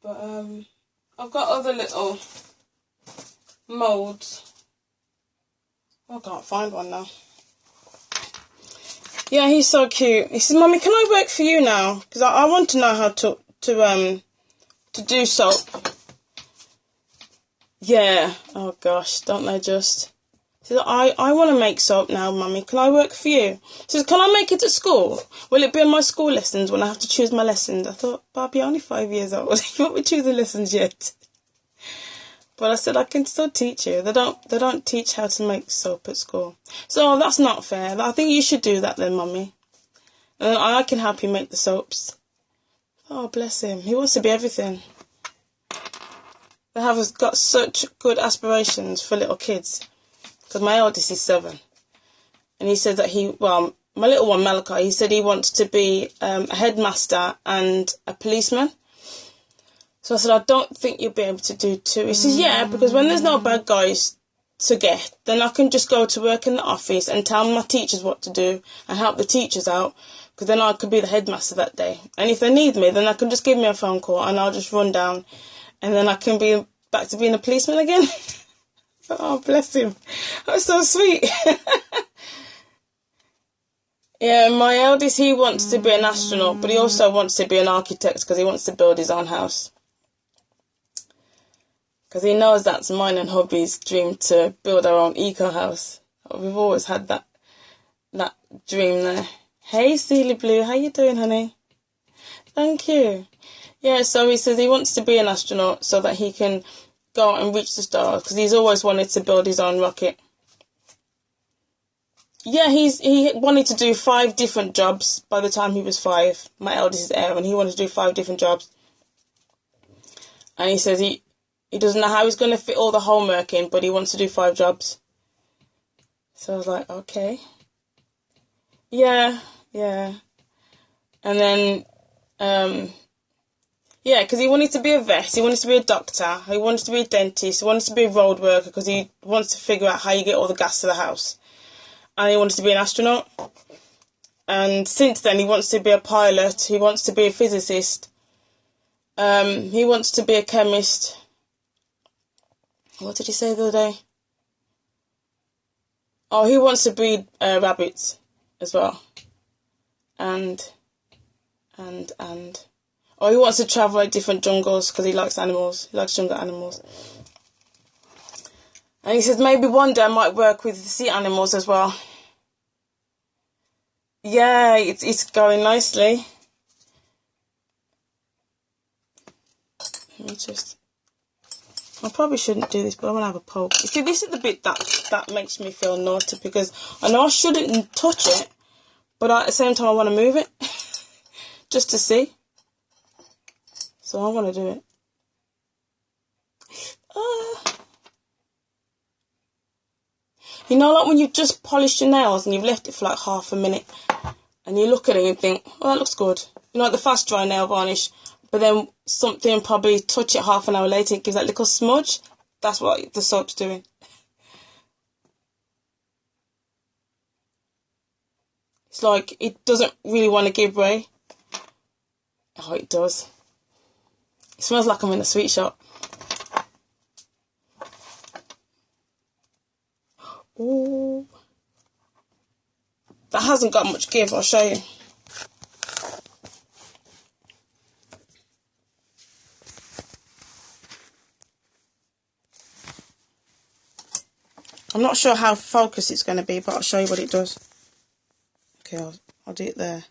But I've got other little moulds. I can't find one now. Yeah, he's so cute. He says, "Mummy, can I work for you now? Because I want to know how to do soap." Yeah. Oh gosh, don't they just? He says, I want to make soap now, Mummy. Can I work for you? He says, "Can I make it at school? Will it be in my school lessons when I have to choose my lessons?" I thought, Barbie, you're only 5 years old. You won't be choosing lessons yet. But I said, I can still teach you. They don't teach how to make soap at school. So that's not fair. I think you should do that then, Mummy. And I can help you make the soaps. Oh, bless him. He wants to be everything. They have got such good aspirations for little kids. Because my eldest is 7. And he said that my little one, Malachi, he said he wants to be a headmaster and a policeman. So I said, I don't think you'll be able to do 2. He says, yeah, because when there's no bad guys to get, then I can just go to work in the office and tell my teachers what to do and help the teachers out, because then I could be the headmaster that day. And if they need me, then I can just give me a phone call and I'll just run down, and then I can be back to being a policeman again. Oh, bless him. That's so sweet. Yeah, my eldest, he wants to be an astronaut, but he also wants to be an architect because he wants to build his own house. Because he knows that's mine and hubby's dream, to build our own eco house. We've always had that dream there. Hey, Sealy Blue, how you doing, honey? Thank you. Yeah, so he says he wants to be an astronaut so that he can go out and reach the stars, because he's always wanted to build his own rocket. Yeah, he wanted to do 5 different jobs by the time he was 5. My eldest is Aaron, and he wanted to do 5 different jobs. And he says he doesn't know how he's going to fit all the homework in, but he wants to do 5 jobs. So I was like, okay. Yeah. And then, yeah, because he wanted to be a vet, he wanted to be a doctor, he wanted to be a dentist, he wanted to be a road worker, because he wants to figure out how you get all the gas to the house. And he wanted to be an astronaut. And since then, he wants to be a pilot, he wants to be a physicist, he wants to be a chemist. What did he say the other day? Oh, he wants to breed rabbits as well. And oh, he wants to travel at different jungles because he likes animals. He likes jungle animals. And he says maybe one day I might work with sea animals as well. Yeah, it's going nicely. Let me just... I probably shouldn't do this, but I want to have a poke. You see, this is the bit that makes me feel naughty, because I know I shouldn't touch it, but at the same time I want to move it just to see. So I want to do it. You know, like when you've just polished your nails and you've left it for like half a minute, and you look at it and you think, oh, that looks good. You know, like the fast dry nail varnish, but then something probably touch it half an hour later, it gives that little smudge. That's what the soap's doing. It's like it doesn't really want to give way. Oh, it does. It smells like I'm in a sweet shop. Ooh. That hasn't got much give, I'll show you. I'm not sure how focused it's going to be, but I'll show you what it does. Okay, I'll do it there.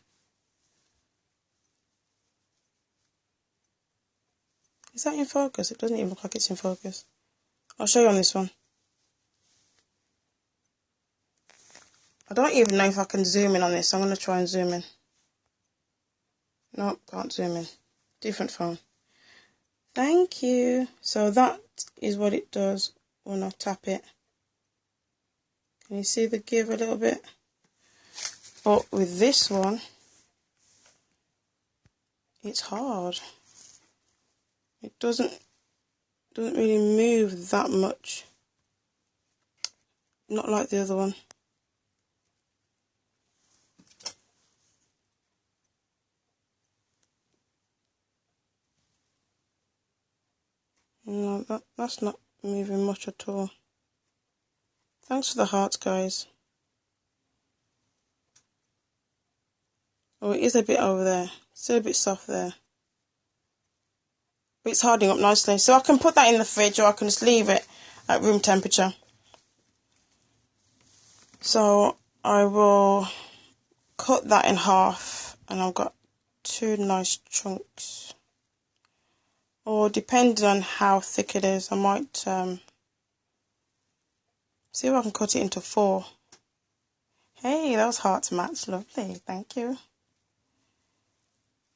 Is that in focus? It doesn't even look like it's in focus. I'll show you on this one. I don't even know if I can zoom in on this. I'm going to try and zoom in. Nope, can't zoom in. Different phone. Thank you. So that is what it does when I tap it. Can you see the give a little bit? But with this one, it's hard. It doesn't really move that much. Not like the other one. No, that's not moving much at all. Thanks for the hearts, guys. Oh, it is a bit over there. Still a bit soft there. But it's hardening up nicely. So I can put that in the fridge, or I can just leave it at room temperature. So I will cut that in half, and I've got 2 nice chunks. Or depending on how thick it is, I might see if I can cut it into 4. Hey, those hearts match. Lovely. Thank you.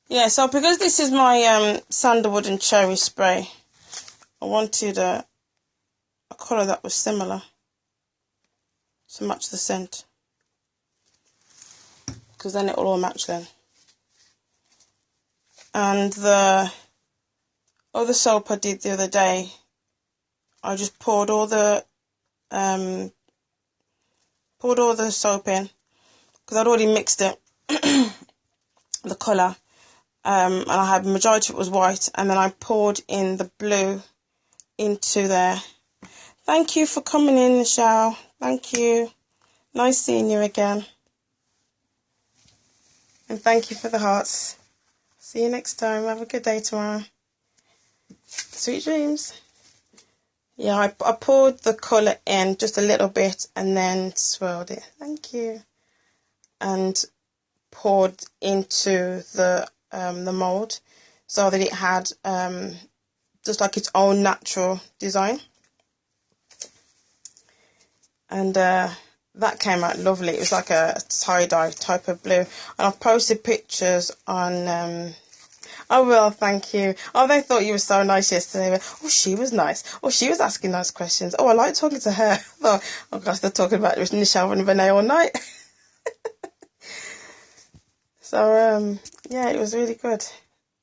Yeah, so because this is my sandalwood and cherry spray, I wanted a colour that was similar to match the scent, because then it will all match then. And the other soap I did the other day, I just poured all the soap in, because I'd already mixed it, the colour. And I had the majority of it was white, and then I poured in the blue into there. Thank you for coming in, Michelle. Thank you. Nice seeing you again. And thank you for the hearts. See you next time. Have a good day tomorrow. Sweet dreams. Yeah, I poured the colour in just a little bit and then swirled it. Thank you. And poured into the the mould, so that it had just like its own natural design. And that came out lovely. It was like a tie-dye type of blue. And I've posted pictures on... oh, well, thank you. Oh, they thought you were so nice yesterday. Oh, she was nice. Oh, she was asking nice questions. Oh, I like talking to her. Oh, gosh, they're talking about Nichelle and Renee all night. So, yeah, it was really good.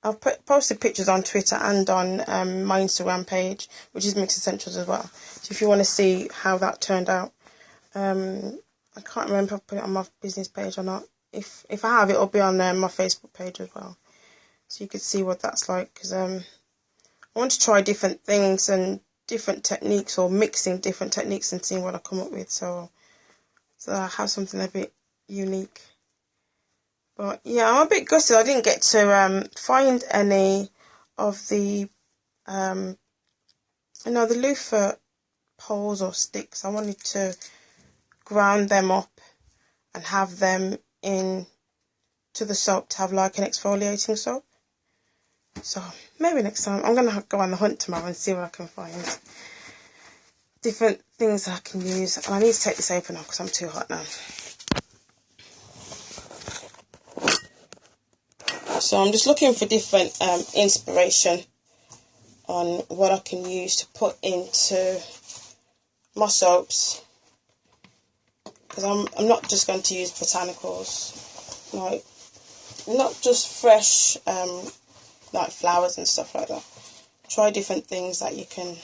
I've posted pictures on Twitter and on my Instagram page, which is MixedEssentials as well. So if you want to see how that turned out. I can't remember if I put it on my business page or not. If I have, it'll be on my Facebook page as well. So you could see what that's like. Because I want to try different things and different techniques, or mixing different techniques and seeing what I come up with. So I have something a bit unique. But yeah, I'm a bit gutted I didn't get to find any of the, the loofah poles or sticks. I wanted to ground them up and have them in to the soap to have like an exfoliating soap. So maybe next time I'm going to go on the hunt tomorrow and see what I can find. Different things that I can use. And I need to take this apron off because I'm too hot now. So I'm just looking for different inspiration on what I can use to put into my soaps. Because I'm not just going to use botanicals. Like, not just fresh, like flowers and stuff like that. Try different things that you can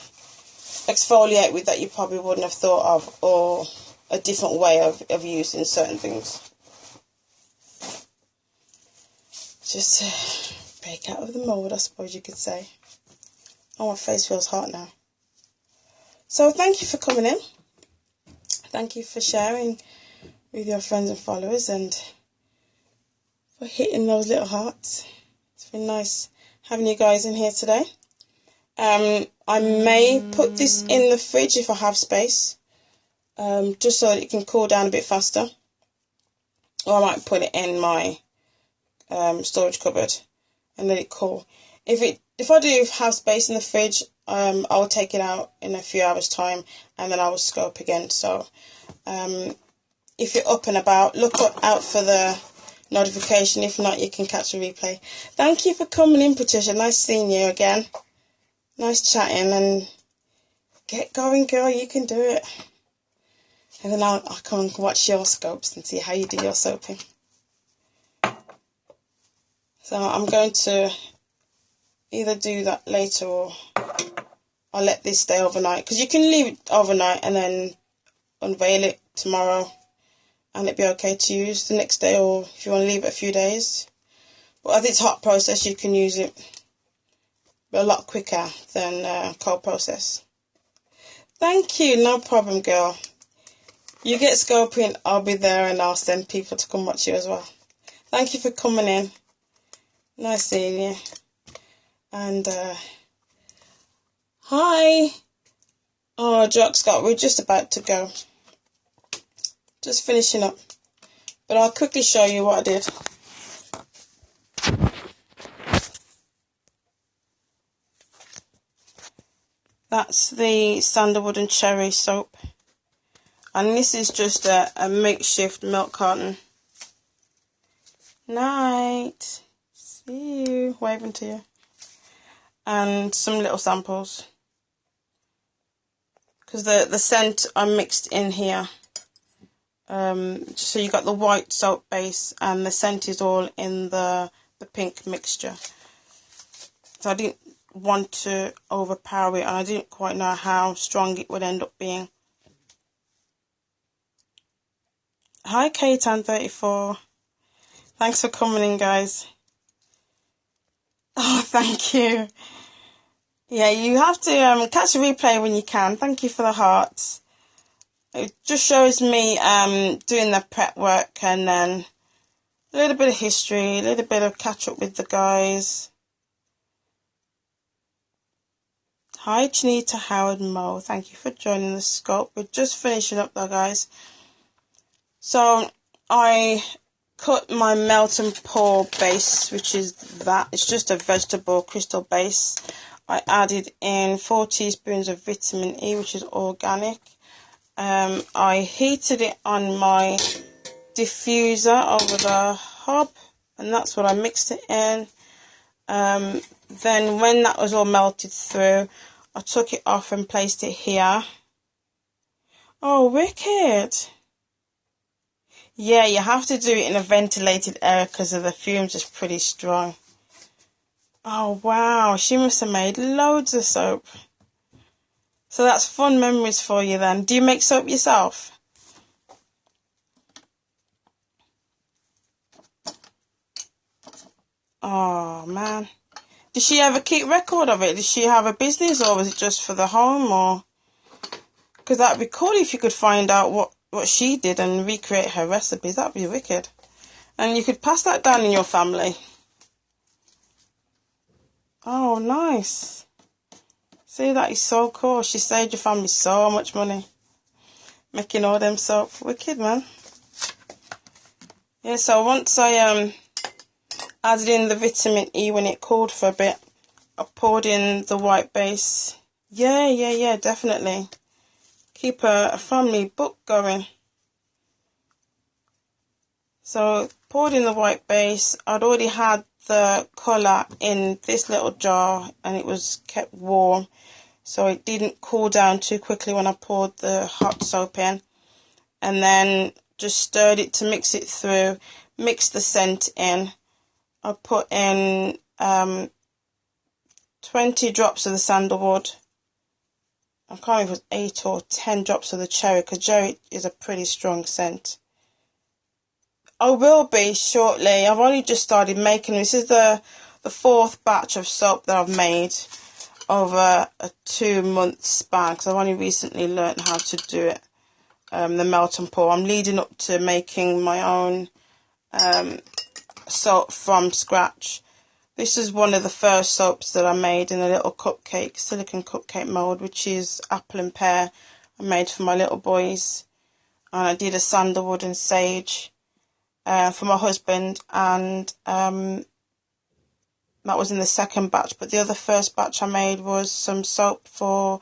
exfoliate with that you probably wouldn't have thought of, or a different way of using certain things. Just to break out of the mould, I suppose you could say. Oh, my face feels hot now. So thank you for coming in. Thank you for sharing with your friends and followers, and for hitting those little hearts. It's been nice having you guys in here today. I may put this in the fridge if I have space, just so that it can cool down a bit faster. Or I might put it in my storage cupboard and let it cool. If I do have space in the fridge, I will take it out in a few hours' time, and then I will scope again. So if you're up and about, look out for the notification. If not, you can catch a replay. Thank you for coming in, Patricia. Nice seeing you again. Nice chatting, and get going, girl. You can do it. And then I'll come and watch your scopes and see how you do your soaping. So I'm going to either do that later, or I'll let this stay overnight. Because you can leave it overnight and then unveil it tomorrow, and it'd be okay to use the next day, or if you want to leave it a few days. But as it's hot process, you can use it a lot quicker than cold process. Thank you, no problem, girl. You get scoping, I'll be there, and I'll send people to come watch you as well. Thank you for coming in. Nice seeing you. And hi. Oh, Jock Scott, we're just about to go. Just finishing up. But I'll quickly show you what I did. That's the Sandalwood and Cherry soap. And this is just a makeshift milk carton. Night. See you. Waving to you. And some little samples. Because the scent I mixed in here. So you got the white soap base, and the scent is all in the pink mixture. So I didn't want to overpower it, and I didn't quite know how strong it would end up being. Hi Katan34. Thanks for coming in, guys. Oh, thank you. Yeah, you have to catch a replay when you can. Thank you for the hearts. It just shows me doing the prep work, and then a little bit of history, a little bit of catch up with the guys. Hi, Janita, Howard, Mo. Thank you for joining the scope. We're just finishing up though, guys. So I cut my melt and pour base, which is that. It's just a vegetable crystal base. I added in 4 teaspoons of vitamin E, which is organic. I heated it on my diffuser over the hob, and that's what I mixed it in. Then when that was all melted through, I took it off and placed it here. Oh, wicked. Yeah, you have to do it in a ventilated area because of the fumes is pretty strong. Oh, wow. She must have made loads of soap. So that's fun memories for you then. Do you make soap yourself? Oh, man. Did she ever keep record of it? Did she have a business, or was it just for the home? Or because that'd be cool if you could find out what she did and recreate her recipes. That'd be wicked. And you could pass that down in your family. Oh, nice. See, that is so cool. She saved your family so much money making all them soap. Wicked, man. Yeah, so once I added in the vitamin E when it cooled for a bit, I poured in the white base. Yeah, definitely. Keep a family book going. So poured in the white base. I'd already had the colour in this little jar and it was kept warm, so it didn't cool down too quickly when I poured the hot soap in. And then just stirred it to mix it through, mixed the scent in. I put in 20 drops of the sandalwood. I can't remember if it was 8 or 10 drops of the cherry, because cherry is a pretty strong scent. I will be shortly. I've only just started making this. Is the 4th batch of soap that I've made over a 2-month span, because I've only recently learned how to do it. The melt and pour. I'm leading up to making my own soap from scratch. This is one of the first soaps that I made in a little cupcake, silicone cupcake mould, which is apple and pear. I made for my little boys. And I did a sandalwood and sage for my husband, and that was in the 2nd batch. But the other first batch I made was some soap for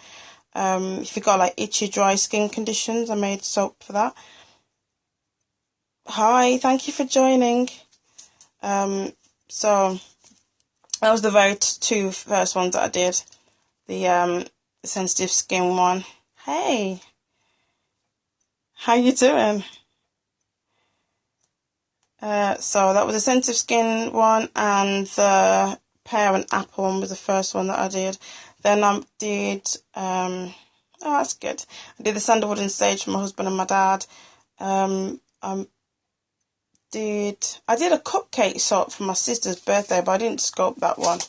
if you got like itchy, dry skin conditions. I made soap for that. Hi, thank you for joining. So that was the very 2 first ones that I did. The sensitive skin one. Hey, how you doing? So that was the sensitive skin one, and the pear and apple one was the first one that I did. Then I did, oh, that's good. I did the sandalwood and sage for my husband and my dad. I did a cupcake soap for my sister's birthday, but I didn't scope that one.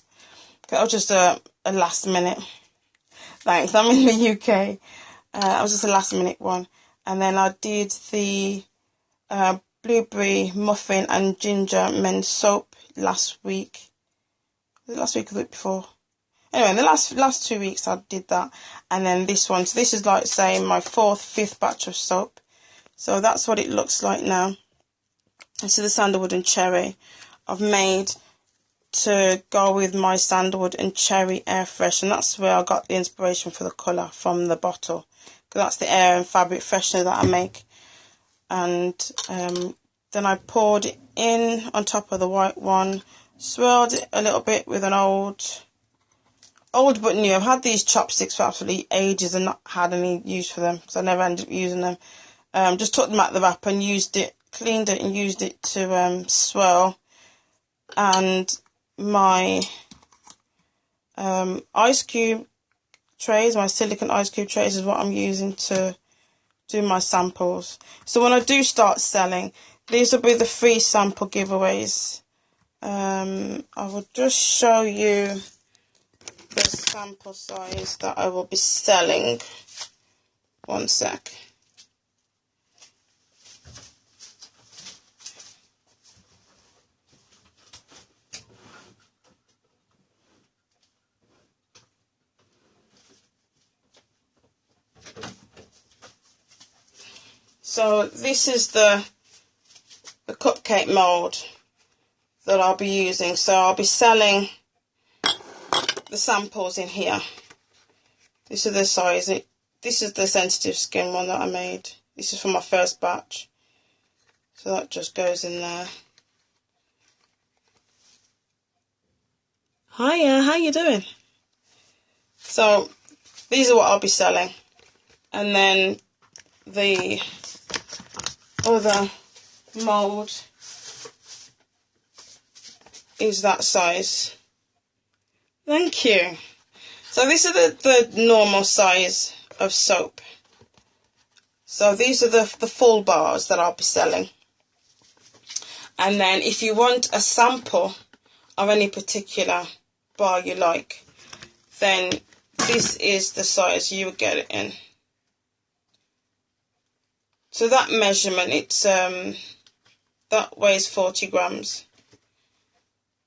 That was just a last minute. Thanks, I'm in the UK. That was just a last minute one. And then I did the blueberry muffin and ginger men's soap last week. Was it last week or the week before? Anyway, in the last 2 weeks I did that. And then this one. So this is like, say, my 4th, 5th batch of soap. So that's what it looks like now. This is the sandalwood and cherry I've made to go with my sandalwood and cherry air fresh. And that's where I got the inspiration for the colour, from the bottle. Because that's the air and fabric freshener that I make. And then I poured it in on top of the white one, swirled it a little bit with an old but new. I've had these chopsticks for absolutely ages and not had any use for them, because I never ended up using them. Just took them out the wrapper and cleaned it and used it to swirl. And my ice cube trays, my silicone ice cube trays, is what I'm using to do my samples. So when I do start selling, these will be the free sample giveaways. I will just show you the sample size that I will be selling. One sec. So this is the cupcake mould that I'll be using. So I'll be selling the samples in here. This is the size. This is the sensitive skin one that I made. This is for my first batch. So that just goes in there. Hiya, how you doing? So these are what I'll be selling. And then the other mould is that size. Thank you. So this is the normal size of soap. So these are the full bars that I'll be selling. And then if you want a sample of any particular bar you like, then this is the size you would get it in. So that measurement, it's that weighs 40 grams.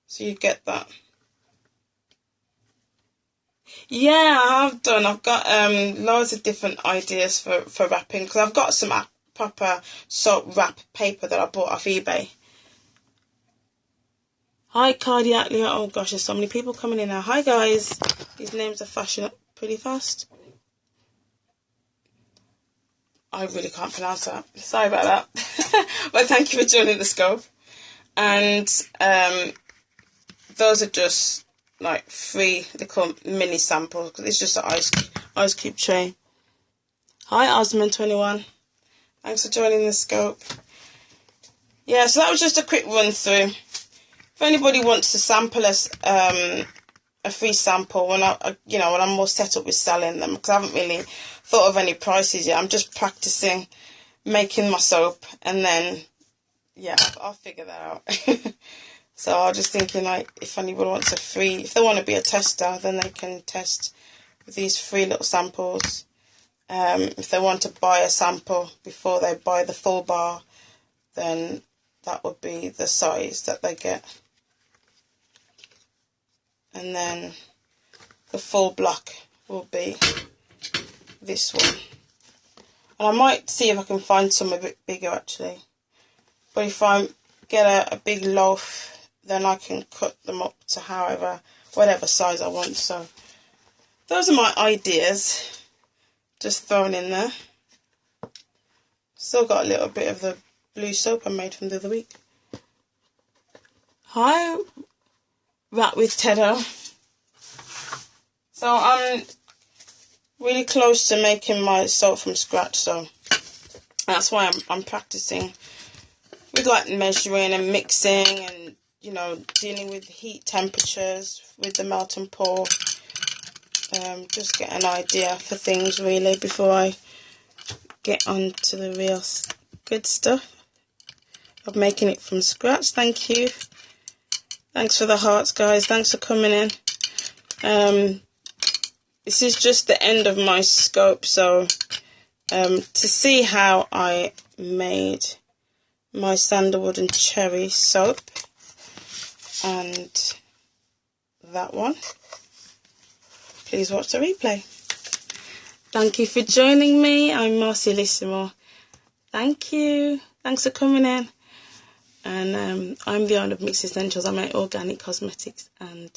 So you get that. Yeah, I have done. I've got loads of different ideas for wrapping, because I've got some proper soap wrap paper that I bought off eBay. Hi, Cardiac Leo. Oh gosh, there's so many people coming in now. Hi guys. These names are flashing up pretty fast. I really can't pronounce that. Sorry about that. But thank you for joining the scope. And those are just like 3 little mini samples, because it's just an ice cube tray. Hi, Osman21. Thanks for joining the scope. Yeah, so that was just a quick run through. If anybody wants to sample us a free sample when when I'm more set up with selling them, because I haven't really thought of any prices yet. I'm just practicing making my soap, and then yeah, I'll figure that out. So I was just thinking, like, if anybody wants if they want to be a tester, then they can test with these 3 little samples. If they want to buy a sample before they buy the full bar, then that would be the size that they get. And then the full block will be this one. And I might see if I can find some a bit bigger actually. But if I get a big loaf, then I can cut them up to whatever size I want. So those are my ideas, just thrown in there. Still got a little bit of the blue soap I made from the other week. Hi, Rat with Teddo. So I'm really close to making my soap from scratch, so that's why I'm practicing with like measuring and mixing and dealing with heat temperatures with the melt and pour. Just get an idea for things really before I get on to the real good stuff of making it from scratch. Thank you. Thanks for the hearts, guys. Thanks for coming in. This is just the end of my scope, so to see how I made my sandalwood and cherry soap and that one, please watch the replay. Thank you for joining me. I'm Marcialissimo. Thank you. Thanks for coming in. And I'm the owner of MixedEssentials. I make organic cosmetics and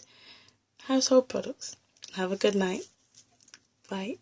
household products. Have a good night. Bye.